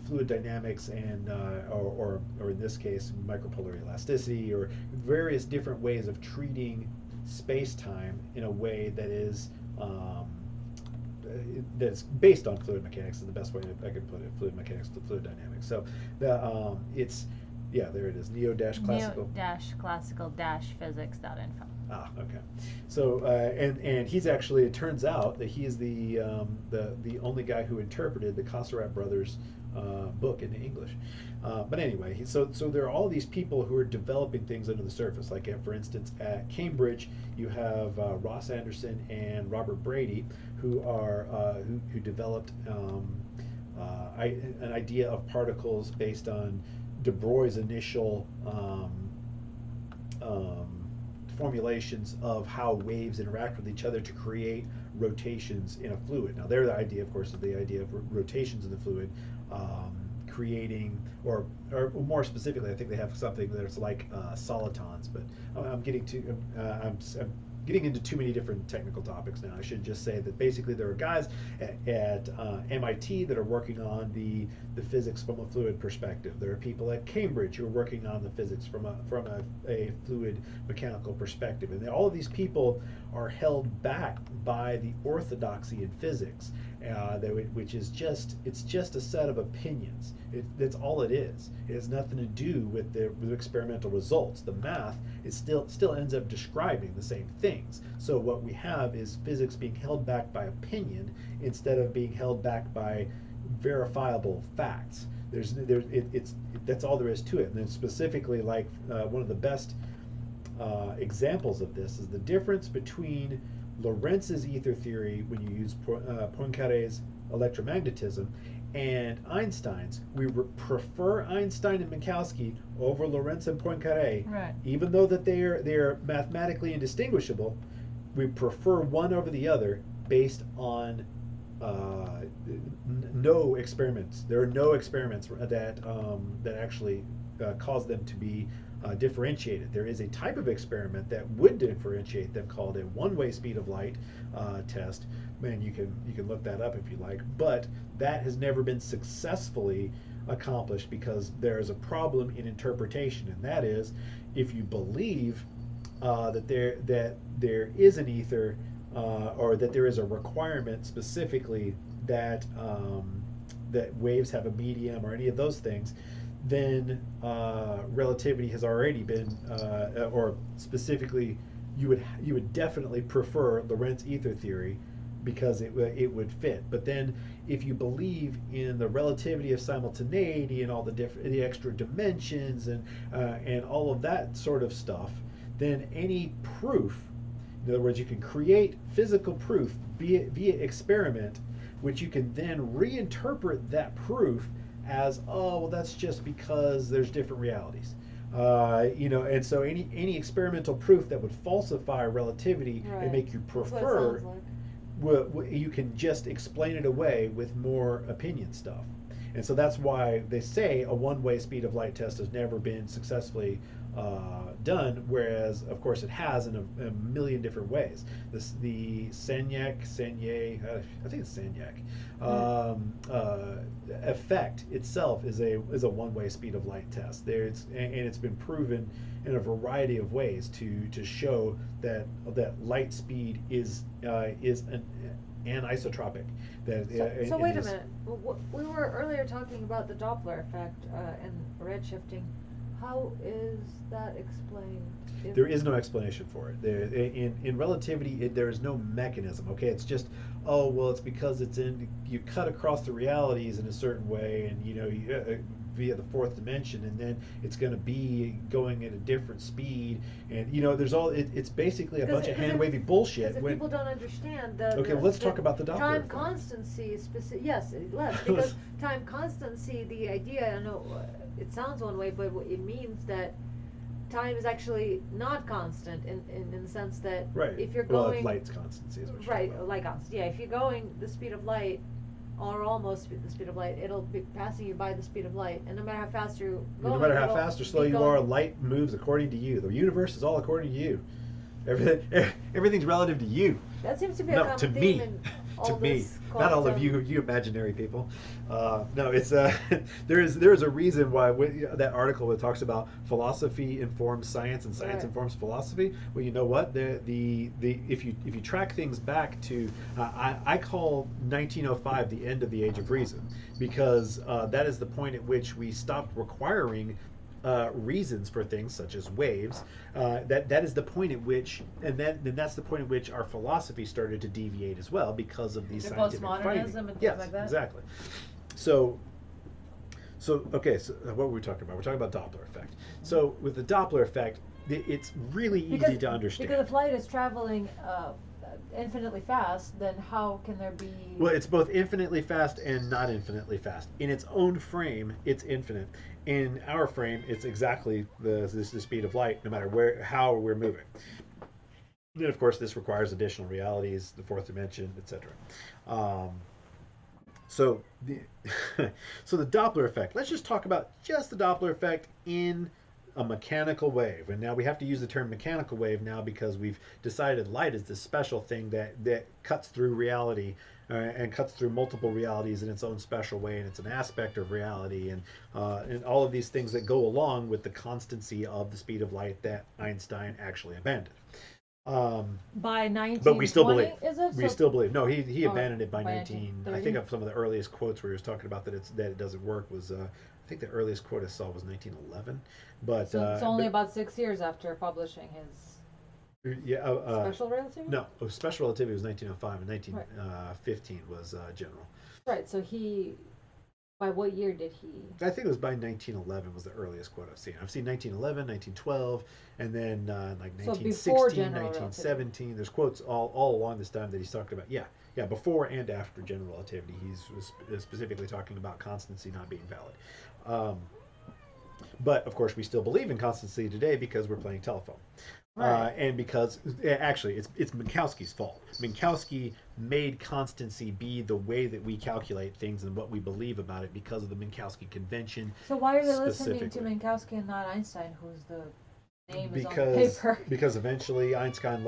fluid dynamics and or in this case micropolar elasticity, or various different ways of treating space-time in a way that is that's based on fluid mechanics, is the best way I could put it. Fluid mechanics to fluid dynamics. So it's there it is. Neo-classical-physics.info. Ah, okay. So and he's actually, it turns out that he is the only guy who interpreted the Kasserat brothers book into English. But anyway, so there are all these people who are developing things under the surface. Like for instance, at Cambridge, you have Ross Anderson and Robert Brady, who are who developed an idea of particles based on de Broglie's initial formulations of how waves interact with each other to create rotations in a fluid. Now, the idea, of course, is the idea of rotations in the fluid, creating, or more specifically, I think they have something that's like solitons. But I'm getting to I'm getting into too many different technical topics now. I should just say that basically there are guys at MIT that are working on the physics from a fluid perspective. There are people at Cambridge who are working on the physics from a fluid mechanical perspective. And all of these people are held back by the orthodoxy in physics, which is just a set of opinions. That's all it is. It has nothing to do with the experimental results. The math is still ends up describing the same things. So what we have is physics being held back by opinion instead of being held back by verifiable facts. That's all there is to it. And then specifically, like one of the best examples of this is the difference between Lorentz's ether theory when you use Poincaré's electromagnetism and Einstein's. We prefer Einstein and Minkowski over Lorentz and Poincaré, Right. even though that they are mathematically indistinguishable. We prefer one over the other based on no experiments. There are no experiments that actually cause them to be differentiated. There is a type of experiment that would differentiate them called a one-way speed of light test. Man, you can look that up if you like, but that has never been successfully accomplished because there is a problem in interpretation, and that is if you believe that there is an ether or that there is a requirement specifically that that waves have a medium or any of those things, then relativity has already been, or specifically, you would definitely prefer Lorentz ether theory because it would fit. But then, if you believe in the relativity of simultaneity and all the extra dimensions and all of that sort of stuff, then any proof, in other words, you can create physical proof via experiment, which you can then reinterpret that proof as, oh, well, that's just because there's different realities. And so any experimental proof that would falsify relativity and make you prefer, That's what it sounds like. you can just explain it away with more opinion stuff. And so that's why they say a one-way speed of light test has never been successfully done, whereas of course it has in a million different ways. The Senye, I think it's Senyak, effect itself is a one-way speed of light test. And it's been proven in a variety of ways to show that light speed is anisotropic. So wait a minute. We were earlier talking about the Doppler effect and redshifting. How is that explained? There is no explanation for it. In relativity, there is no mechanism. Okay, it's just, oh well, it's because you cut across the realities in a certain way, and via the fourth dimension, and then it's going to be going at a different speed, and there's it's basically a bunch of hand wavy bullshit. Because people don't understand okay, well, let's talk about the Doppler time effect. Constancy. Yes, let's, because time constancy. The idea, I know it sounds one way, but it means that time is actually not constant in the sense that if you're going light's constancy is what you're right, light constant. Yeah, if you're going the speed of light, or almost the speed of light, it'll be passing you by the speed of light, and no matter how fast you're going, no matter how fast or slow you are, light moves according to you. The universe is all according to you. Everything's relative to you. That seems to be a common to theme me. in all To me, this not all of you imaginary people. No, it's there is a reason why that article that talks about philosophy informs science and science informs philosophy. Well, you know what? If you track things back to I call 1905 the end of the age of reason, because that is the point at which we stopped requiring reasons for things such as waves. That is the point at which, and that's the point at which our philosophy started to deviate as well because of these scientific findings. And things Yes, like that? exactly. So okay, so what were we talking about? We're talking about Doppler effect. So with the Doppler effect, it's really easy to understand. Because if light is traveling infinitely fast, then how can there be? Well, it's both infinitely fast and not infinitely fast. In its own frame, it's infinite. In our frame, it's exactly the speed of light, no matter how we're moving. Then, of course, this requires additional realities, the fourth dimension, etc. So the Doppler effect. Let's just talk about just the Doppler effect in a mechanical wave. And now we have to use the term mechanical wave now because we've decided light is this special thing that cuts through reality and cuts through multiple realities in its own special way, and it's an aspect of reality, and all of these things that go along with the constancy of the speed of light that Einstein actually abandoned. By 1920, but we still believe. Is it? We still believe. No, he abandoned it by 1930? I think of some of the earliest quotes where he was talking about that it doesn't work was I think the earliest quote I saw was 1911. But so it's only about 6 years after publishing his special relativity. No, special relativity was 1905, and 1915 was general. Right. So by what year did he? I think it was by 1911 was the earliest quote I've seen. I've seen 1911, 1912, and then like 1916, 1917. There's quotes all along this time that he's talking about. Yeah, before and after general relativity. He's specifically talking about constancy not being valid. But of course, we still believe in constancy today because we're playing telephone. Right. And because actually it's Minkowski's fault. Minkowski made constancy be the way that we calculate things and what we believe about it because of the Minkowski convention. So why are they listening to Minkowski and not Einstein, who's the name is on the paper? Because eventually Einstein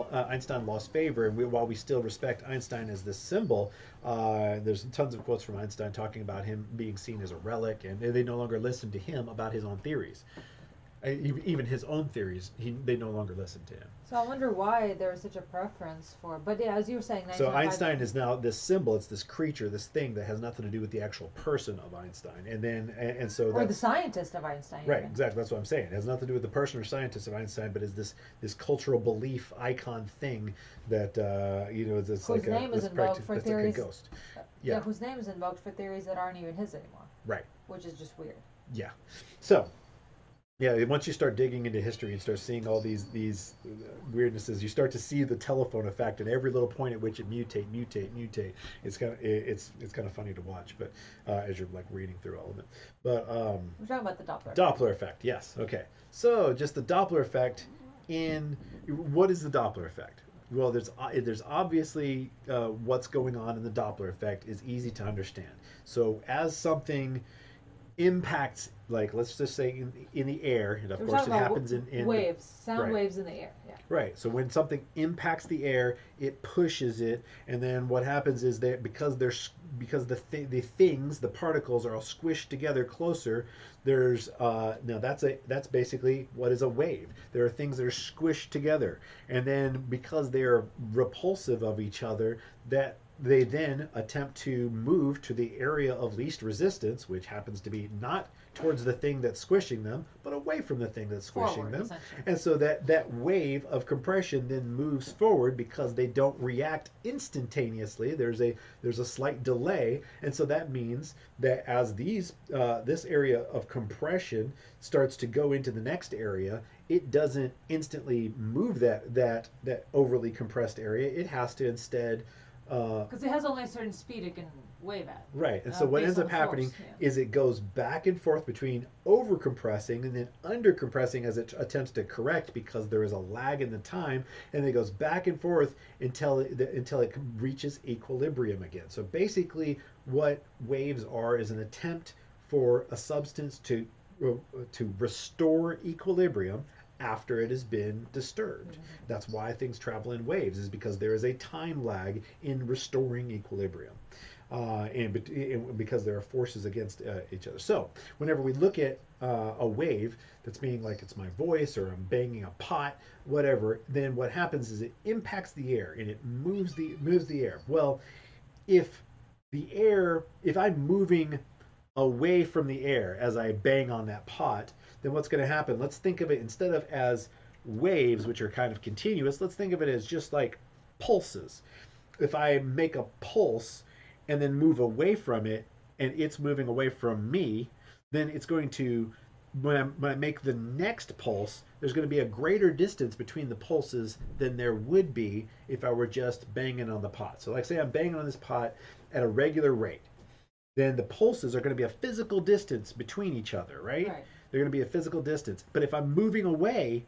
lost favor, and while we still respect Einstein as this symbol, there's tons of quotes from Einstein talking about him being seen as a relic, and they no longer listen to him about his own theories. Even his own theories, they no longer listen to him. So I wonder why there was such a preference for. But yeah, as you were saying, so Einstein is now this symbol. It's this creature, this thing that has nothing to do with the actual person of Einstein. And so or the scientist of Einstein. Right, exactly. That's what I'm saying. It has nothing to do with the person or scientist of Einstein, but is this cultural belief icon thing that it's like whose name is invoked for theories. Like a ghost. Yeah, whose name is invoked for theories that aren't even his anymore. Right. Which is just weird. Yeah. So. Yeah, once you start digging into history and start seeing all these weirdnesses, you start to see the telephone effect, and every little point at which it mutate. It's kind of funny to watch, but as you're like reading through all of it. But we're talking about the Doppler. Doppler effect, yes. Okay, so just the Doppler effect. What is the Doppler effect? Well, there's obviously what's going on in the Doppler effect is easy to understand. So as something impacts, like let's just say in the air, and of We're course talking it about happens in the, waves, sound right. waves in the air. Yeah. Right. So when something impacts the air, it pushes it, and then what happens is that because the things, the particles are all squished together closer. There's now that's basically what is a wave. There are things that are squished together, and then because they are repulsive of each other, that they then attempt to move to the area of least resistance, which happens to be not towards the thing that's squishing them, but away from the thing that's squishing Forward, them. essentially. And so that wave of compression then moves forward because they don't react instantaneously. There's a slight delay, and so that means that as this area of compression starts to go into the next area, it doesn't instantly move that overly compressed area. It has to instead Because it has only a certain speed it can wave at. right. And so what based ends on up the happening force, yeah. is it goes back and forth between over compressing and then under compressing as it attempts to correct because there is a lag in the time, and it goes back and forth until it reaches equilibrium again. So basically, what waves are is an attempt for a substance to restore equilibrium after it has been disturbed. That's why things travel in waves, is because there is a time lag in restoring equilibrium. And because there are forces against each other. So whenever we look at a wave that's being like it's my voice or I'm banging a pot, whatever, then what happens is it impacts the air and it moves the air. Well, if if I'm moving away from the air as I bang on that pot, then what's going to happen? Let's think of it instead of as waves, which are kind of continuous, let's think of it as just like pulses. If I make a pulse and then move away from it and it's moving away from me, then it's going to, when I make the next pulse, there's going to be a greater distance between the pulses than there would be if I were just banging on the pot. So like say I'm banging on this pot at a regular rate, then the pulses are going to be a physical distance between each other, right? Right. They're going to be a physical distance. But if I'm moving away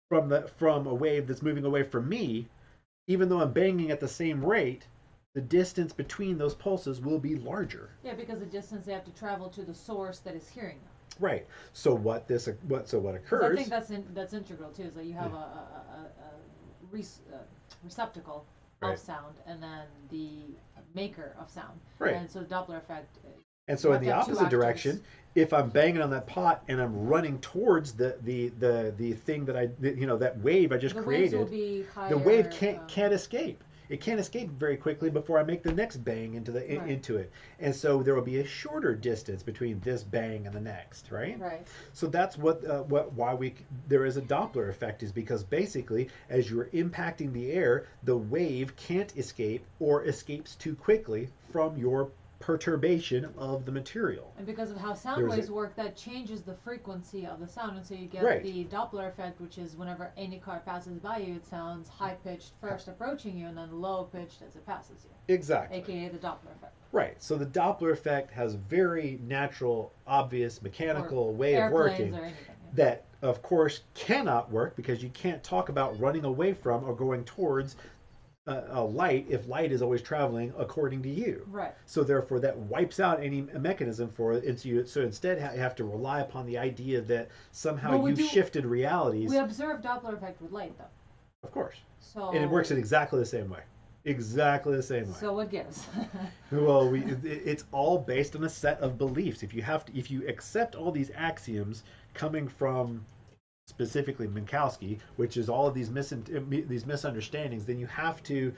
from a wave that's moving away from me, even though I'm banging at the same rate, the distance between those pulses will be larger. Yeah, because the distance they have to travel to the source that is hearing them. Right. So what occurs? I think that's integral too. Is that you have receptacle right. of sound and then the maker of sound. Right. And so the Doppler effect. And so in the opposite direction, if I'm banging on that pot and I'm running towards the thing that wave I just created, waves will be higher, the wave can't escape. It can't escape very quickly before I make the next bang into it, and so there will be a shorter distance between this bang and the next, right? Right. So that's why there is a Doppler effect, is because basically as you're impacting the air, the wave can't escape or escapes too quickly from your perturbation of the material. And because of how sound waves work, that changes the frequency of the sound, and so you get right. the Doppler effect, which is whenever any car passes by you, it sounds high-pitched first approaching you and then low-pitched as it passes you. Exactly. AKA the Doppler effect. Right. So the Doppler effect has very natural, obvious, mechanical way of working that, of course, cannot work because you can't talk about running away from or going towards a light if light is always traveling according to you. Right. So therefore that wipes out any mechanism for it. So instead you have to rely upon the idea that somehow you've shifted realities. We observe Doppler effect with light though. Of course. So and it works in exactly the same way. Exactly the same way. So what gives? Well, it's all based on a set of beliefs. If you accept all these axioms coming from specifically Minkowski, which is all of these misunderstandings, then you have to,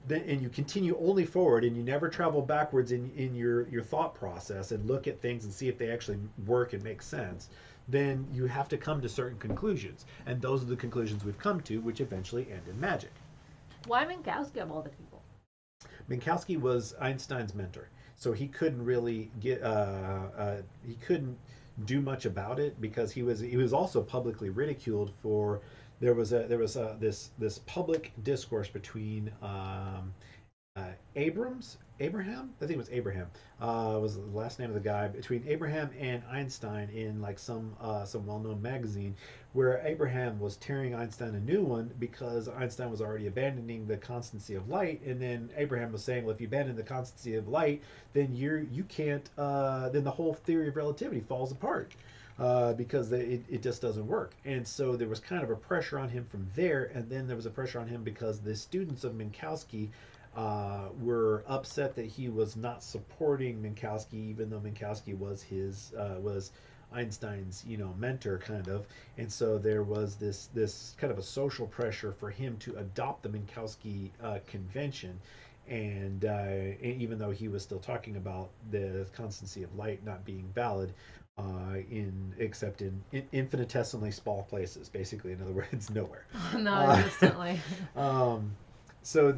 and you continue only forward, and you never travel backwards in your thought process and look at things and see if they actually work and make sense. Then you have to come to certain conclusions, and those are the conclusions we've come to, which eventually end in magic. Why Minkowski of all the people? Minkowski was Einstein's mentor, so he couldn't really he couldn't do much about it because he was also publicly ridiculed for there was this public discourse between Abraham, I think it was Abraham, was the last name of the guy, between Abraham and Einstein in like some well-known magazine, where Abraham was tearing Einstein a new one because Einstein was already abandoning the constancy of light, and then Abraham was saying, well, if you abandon the constancy of light, then you can't, then the whole theory of relativity falls apart. Because it just doesn't work. And so there was kind of a pressure on him from there, and then there was a pressure on him because the students of Minkowski were upset that he was not supporting Minkowski, even though Minkowski was Einstein's mentor kind of, and so there was this kind of a social pressure for him to adopt the Minkowski convention. And even though he was still talking about the constancy of light not being valid, except in infinitesimally small places, basically. In other words, nowhere. Non-existently. So I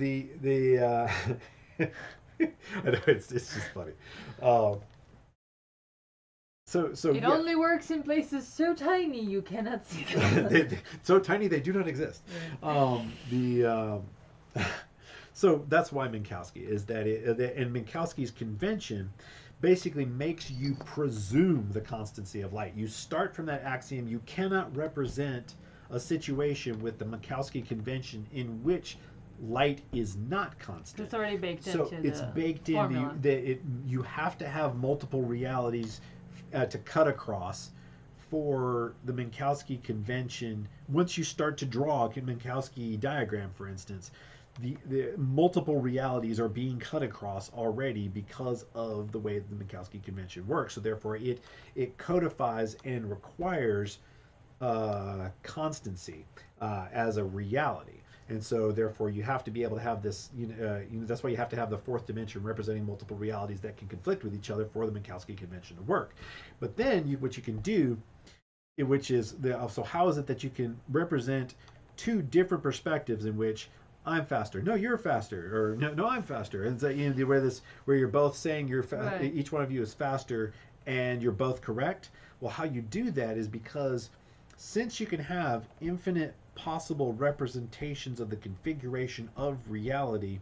know it's just funny. So it only works in places so tiny you cannot see them. So tiny they do not exist. Yeah. So that's why Minkowski is that and Minkowski's convention basically makes you presume the constancy of light. You start from that axiom. You cannot represent a situation with the Minkowski convention in which light is not constant. It's already baked so into it's the baked formula. you have to have multiple realities to cut across for the Minkowski convention. Once you start to draw a Minkowski diagram, for instance, the multiple realities are being cut across already because of the way the Minkowski convention works. So therefore, it codifies and requires constancy as a reality. And so therefore, you have to be able to have this. That's why you have to have the fourth dimension representing multiple realities that can conflict with each other for the Minkowski convention to work. But then what you can do, which is so how is it that you can represent two different perspectives in which I'm faster. No, you're faster. Or no, I'm faster. And so, where you're both saying Right. each one of you is faster, and you're both correct. Well, how you do that is because since you can have infinite possible representations of the configuration of reality,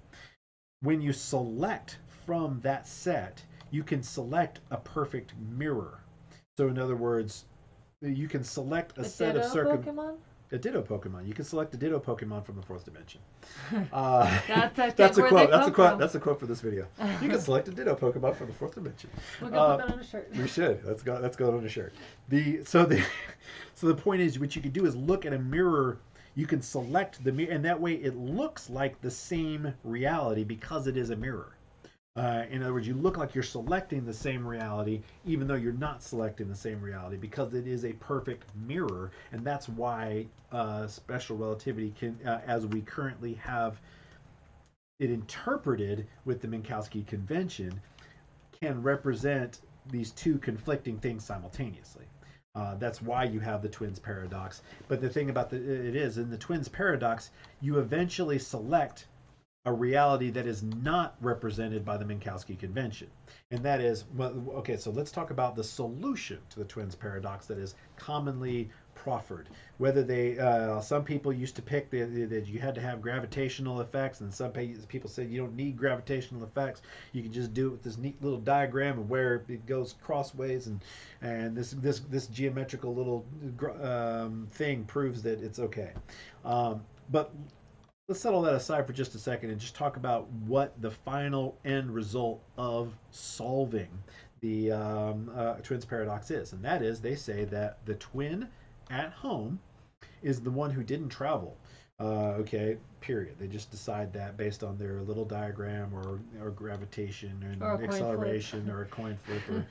when you select from that set, you can select a perfect mirror. So in other words, you can select a set of Pokemon? A Ditto Pokemon. You can select a Ditto Pokemon from the fourth dimension. That's a quote. That's a quote for this video. You can select a Ditto Pokemon from the fourth dimension. We're gonna put that on a shirt. We should. Let's go on a shirt. So the point is, what you can do is look at a mirror. You can select the mirror, and that way it looks like the same reality because it is a mirror. In other words, you look like you're selecting the same reality, even though you're not selecting the same reality, because it is a perfect mirror, and that's why special relativity can, as we currently have it interpreted with the Minkowski convention, can represent these two conflicting things simultaneously. That's why you have the twins paradox. But the thing about it is, in the twins paradox, you eventually select a reality that is not represented by the Minkowski convention. And that is, okay, so let's talk about the solution to the twins paradox that is commonly proffered. Whether some people used to pick that you had to have gravitational effects, and some people said you don't need gravitational effects. You can just do it with this neat little diagram of where it goes crossways, and this geometrical little thing proves that it's okay. But let's settle that aside for just a second and just talk about what the final end result of solving the twins paradox is. And that is, they say that the twin at home is the one who didn't travel. Okay, period. They just decide that based on their little diagram or gravitation and acceleration or a coin flip or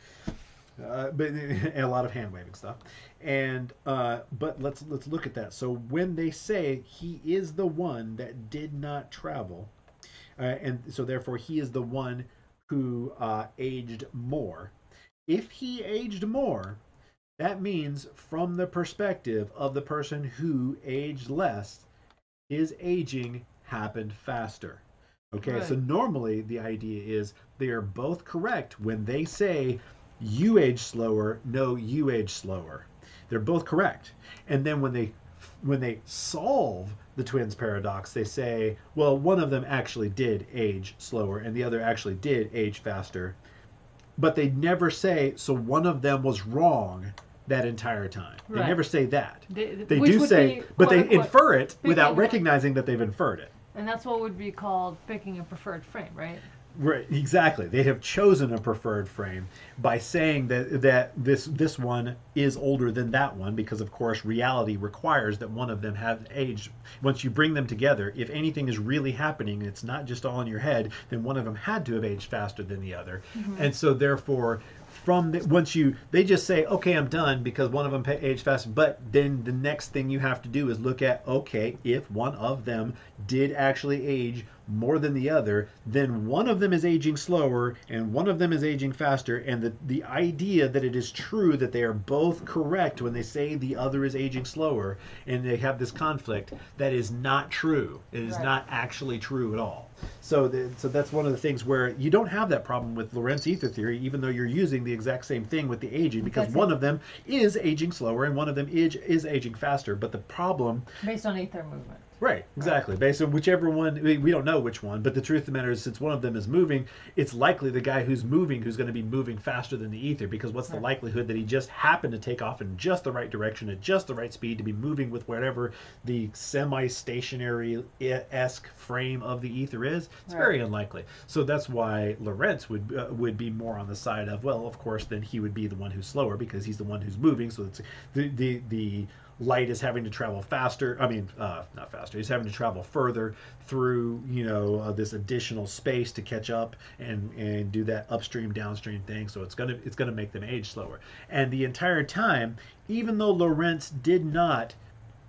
but and a lot of hand waving stuff. And but let's look at that. So when they say he is the one that did not travel, and so therefore he is the one who aged more. If he aged more, that means from the perspective of the person who aged less, his aging happened faster. Okay, Right. so normally the idea is they are both correct when they say you age slower, no, you age slower. They're both correct. And then when they when they solve the twins paradox, they say, well, one of them actually did age slower and the other actually did age faster. But they never say, so one of them was wrong that entire time. They Right. never say that. They which do would say, be, but they quote, unquote, infer it picking without a- recognizing that they've inferred it. And that's what would be called picking a preferred frame, right? Right, exactly. They have chosen a preferred frame by saying that this one is older than that one because, of course, reality requires that one of them have aged. Once you bring them together, if anything is really happening, it's not just all in your head, then one of them had to have aged faster than the other, and so therefore. They just say, okay, I'm done because one of them aged faster. But then the next thing you have to do is look at, okay, if one of them did actually age more than the other, then one of them is aging slower and one of them is aging faster. And the idea that it is true that they are both correct when they say the other is aging slower and they have this conflict, that is not true. It is Right. not actually true at all. So that's one of the things where you don't have that problem with Lorentz ether theory, even though you're using the exact same thing with the aging, because That's one it. of them is aging slower and one of them is aging faster. But the problem, Based on ether movement. right, exactly, based on whichever one, we don't know which one, but the truth of the matter is, since one of them is moving, it's likely the guy who's moving who's going to be moving faster than the ether, because what's the Right. likelihood that he just happened to take off in just the right direction at just the right speed to be moving with whatever the semi-stationary-esque frame of the ether is? It's Right. very unlikely. So that's why Lorentz would be more on the side of, well, of course, then he would be the one who's slower because he's the one who's moving. So it's the light is having to travel faster. I mean, not faster. He's having to travel further through, this additional space to catch up and do that upstream downstream thing. So it's gonna make them age slower. And the entire time, even though Lorentz did not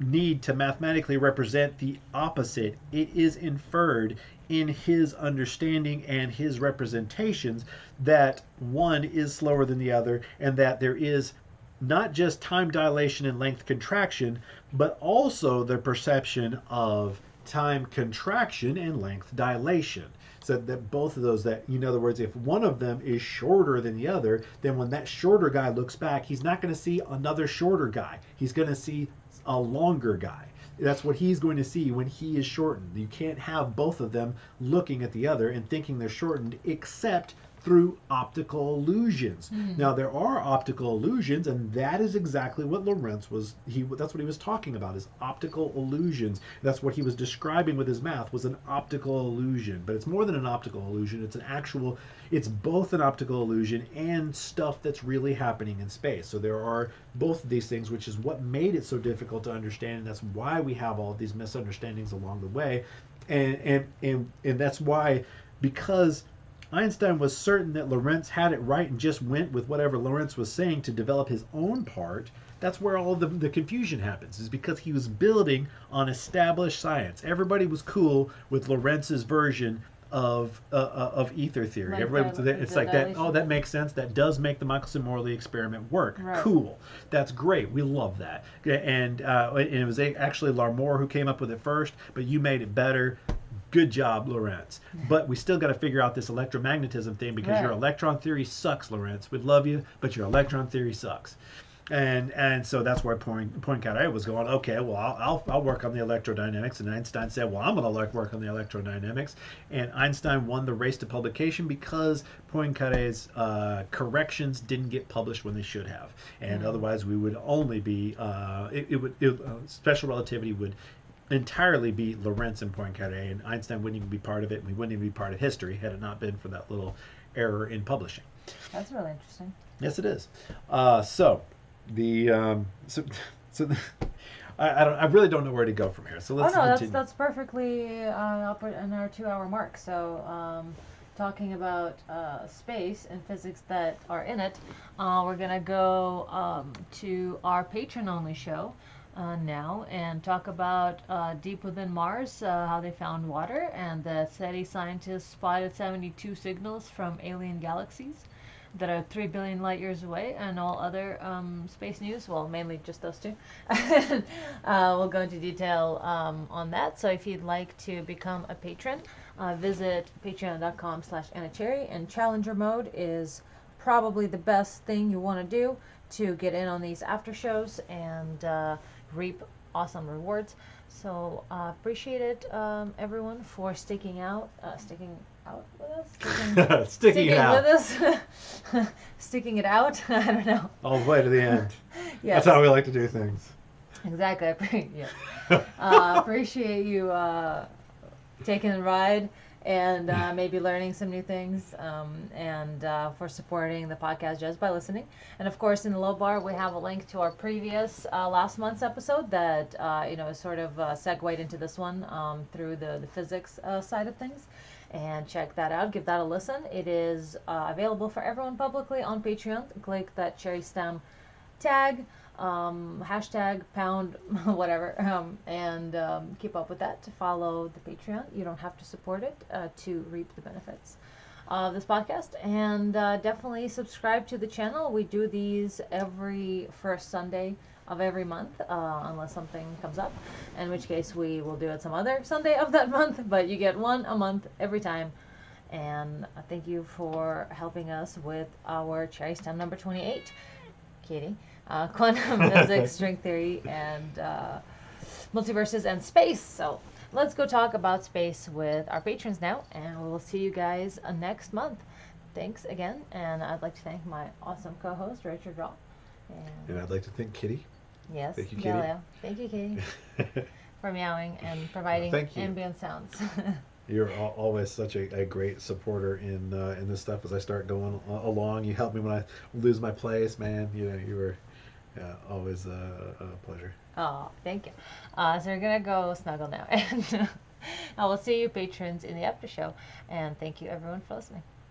need to mathematically represent the opposite, it is inferred in his understanding and his representations that one is slower than the other and that there is not just time dilation and length contraction, but also the perception of time contraction and length dilation. So that both of those, that in other words, if one of them is shorter than the other, then when that shorter guy looks back, he's not going to see another shorter guy. He's going to see a longer guy. That's what he's going to see when he is shortened. You can't have both of them looking at the other and thinking they're shortened, except through optical illusions. Now there are optical illusions, and that is exactly what Lorentz that's what he was talking about, is optical illusions. That's what he was describing with his math, was an optical illusion. But it's more than an optical illusion. It's both an optical illusion and stuff that's really happening in space. So there are both of these things, which is what made it so difficult to understand, and that's why we have all of these misunderstandings along the way. And that's why, because Einstein was certain that Lorentz had it right and just went with whatever Lorentz was saying to develop his own part. That's where all the confusion happens, is because he was building on established science. Everybody was cool with Lorentz's version of ether theory. Like Everybody, the it's like that. Oh, dilation. that makes sense. That does make the Michelson-Morley experiment work. Right. Cool. That's great. We love that. And it was actually Larmor who came up with it first, but you made it better. Good job, Lorentz. But we still got to figure out this electromagnetism thing, because your Right. electron theory sucks, Lorentz. We'd love you, but your electron theory sucks. And so that's where Poincaré was going, okay, well, I'll work on the electrodynamics. And Einstein said, well, I'm going to work on the electrodynamics. And Einstein won the race to publication because Poincaré's corrections didn't get published when they should have. And otherwise we would only be, special relativity would entirely be Lorentz and Poincaré, and Einstein wouldn't even be part of it, and we wouldn't even be part of history had it not been for that little error in publishing. That's really interesting. Yes, it is. So I really don't know where to go from here. So let's continue. That's perfectly up in our 2-hour mark. So talking about space and physics that are in it, we're gonna go to our patron-only show now and talk about deep within Mars, how they found water, and that SETI scientists spotted 72 signals from alien galaxies that are 3 billion light years away, and all other space news. Well, mainly just those two. We'll go into detail on that. So if you'd like to become a patron, visit patreon.com/AnnaCherry, and Challenger mode is probably the best thing you want to do to get in on these after shows and reap awesome rewards. So appreciate it, everyone, for sticking out with us, Sticking it out. with us, sticking it out. I don't know. All the way to the end. Yes, That's how we like to do things. exactly. Yeah. Appreciate you taking the ride and maybe learning some new things, and for supporting the podcast just by listening. And of course, in the low bar, we have a link to our previous last month's episode that is sort of segued into this one through the physics side of things. And check that out. Give that a listen. It is available for everyone publicly on Patreon. Click that CherrySTEM tag, hashtag pound whatever, and keep up with that to follow the Patreon. You don't have to support it to reap the benefits of this podcast. And definitely subscribe to the channel. We do these every first Sunday of every month, unless something comes up, in which case we will do it some other Sunday of that month, but you get one a month every time. And thank you for helping us with our CherrySTEM number 28, Katie. Quantum physics, string theory, and multiverses and space. So let's go talk about space with our patrons now, and we will see you guys next month. Thanks again, and I'd like to thank my awesome co-host, Richard Rall. And I'd like to thank Kitty. Yes, Thank you, Katie. Galileo. Thank you, Katie, for meowing and providing ambient sounds. You're always such a great supporter in this stuff. As I start going along, you help me when I lose my place, man. You were always a pleasure. Oh, thank you. So we're gonna go snuggle now, and I will see you patrons in the after show. And thank you everyone for listening.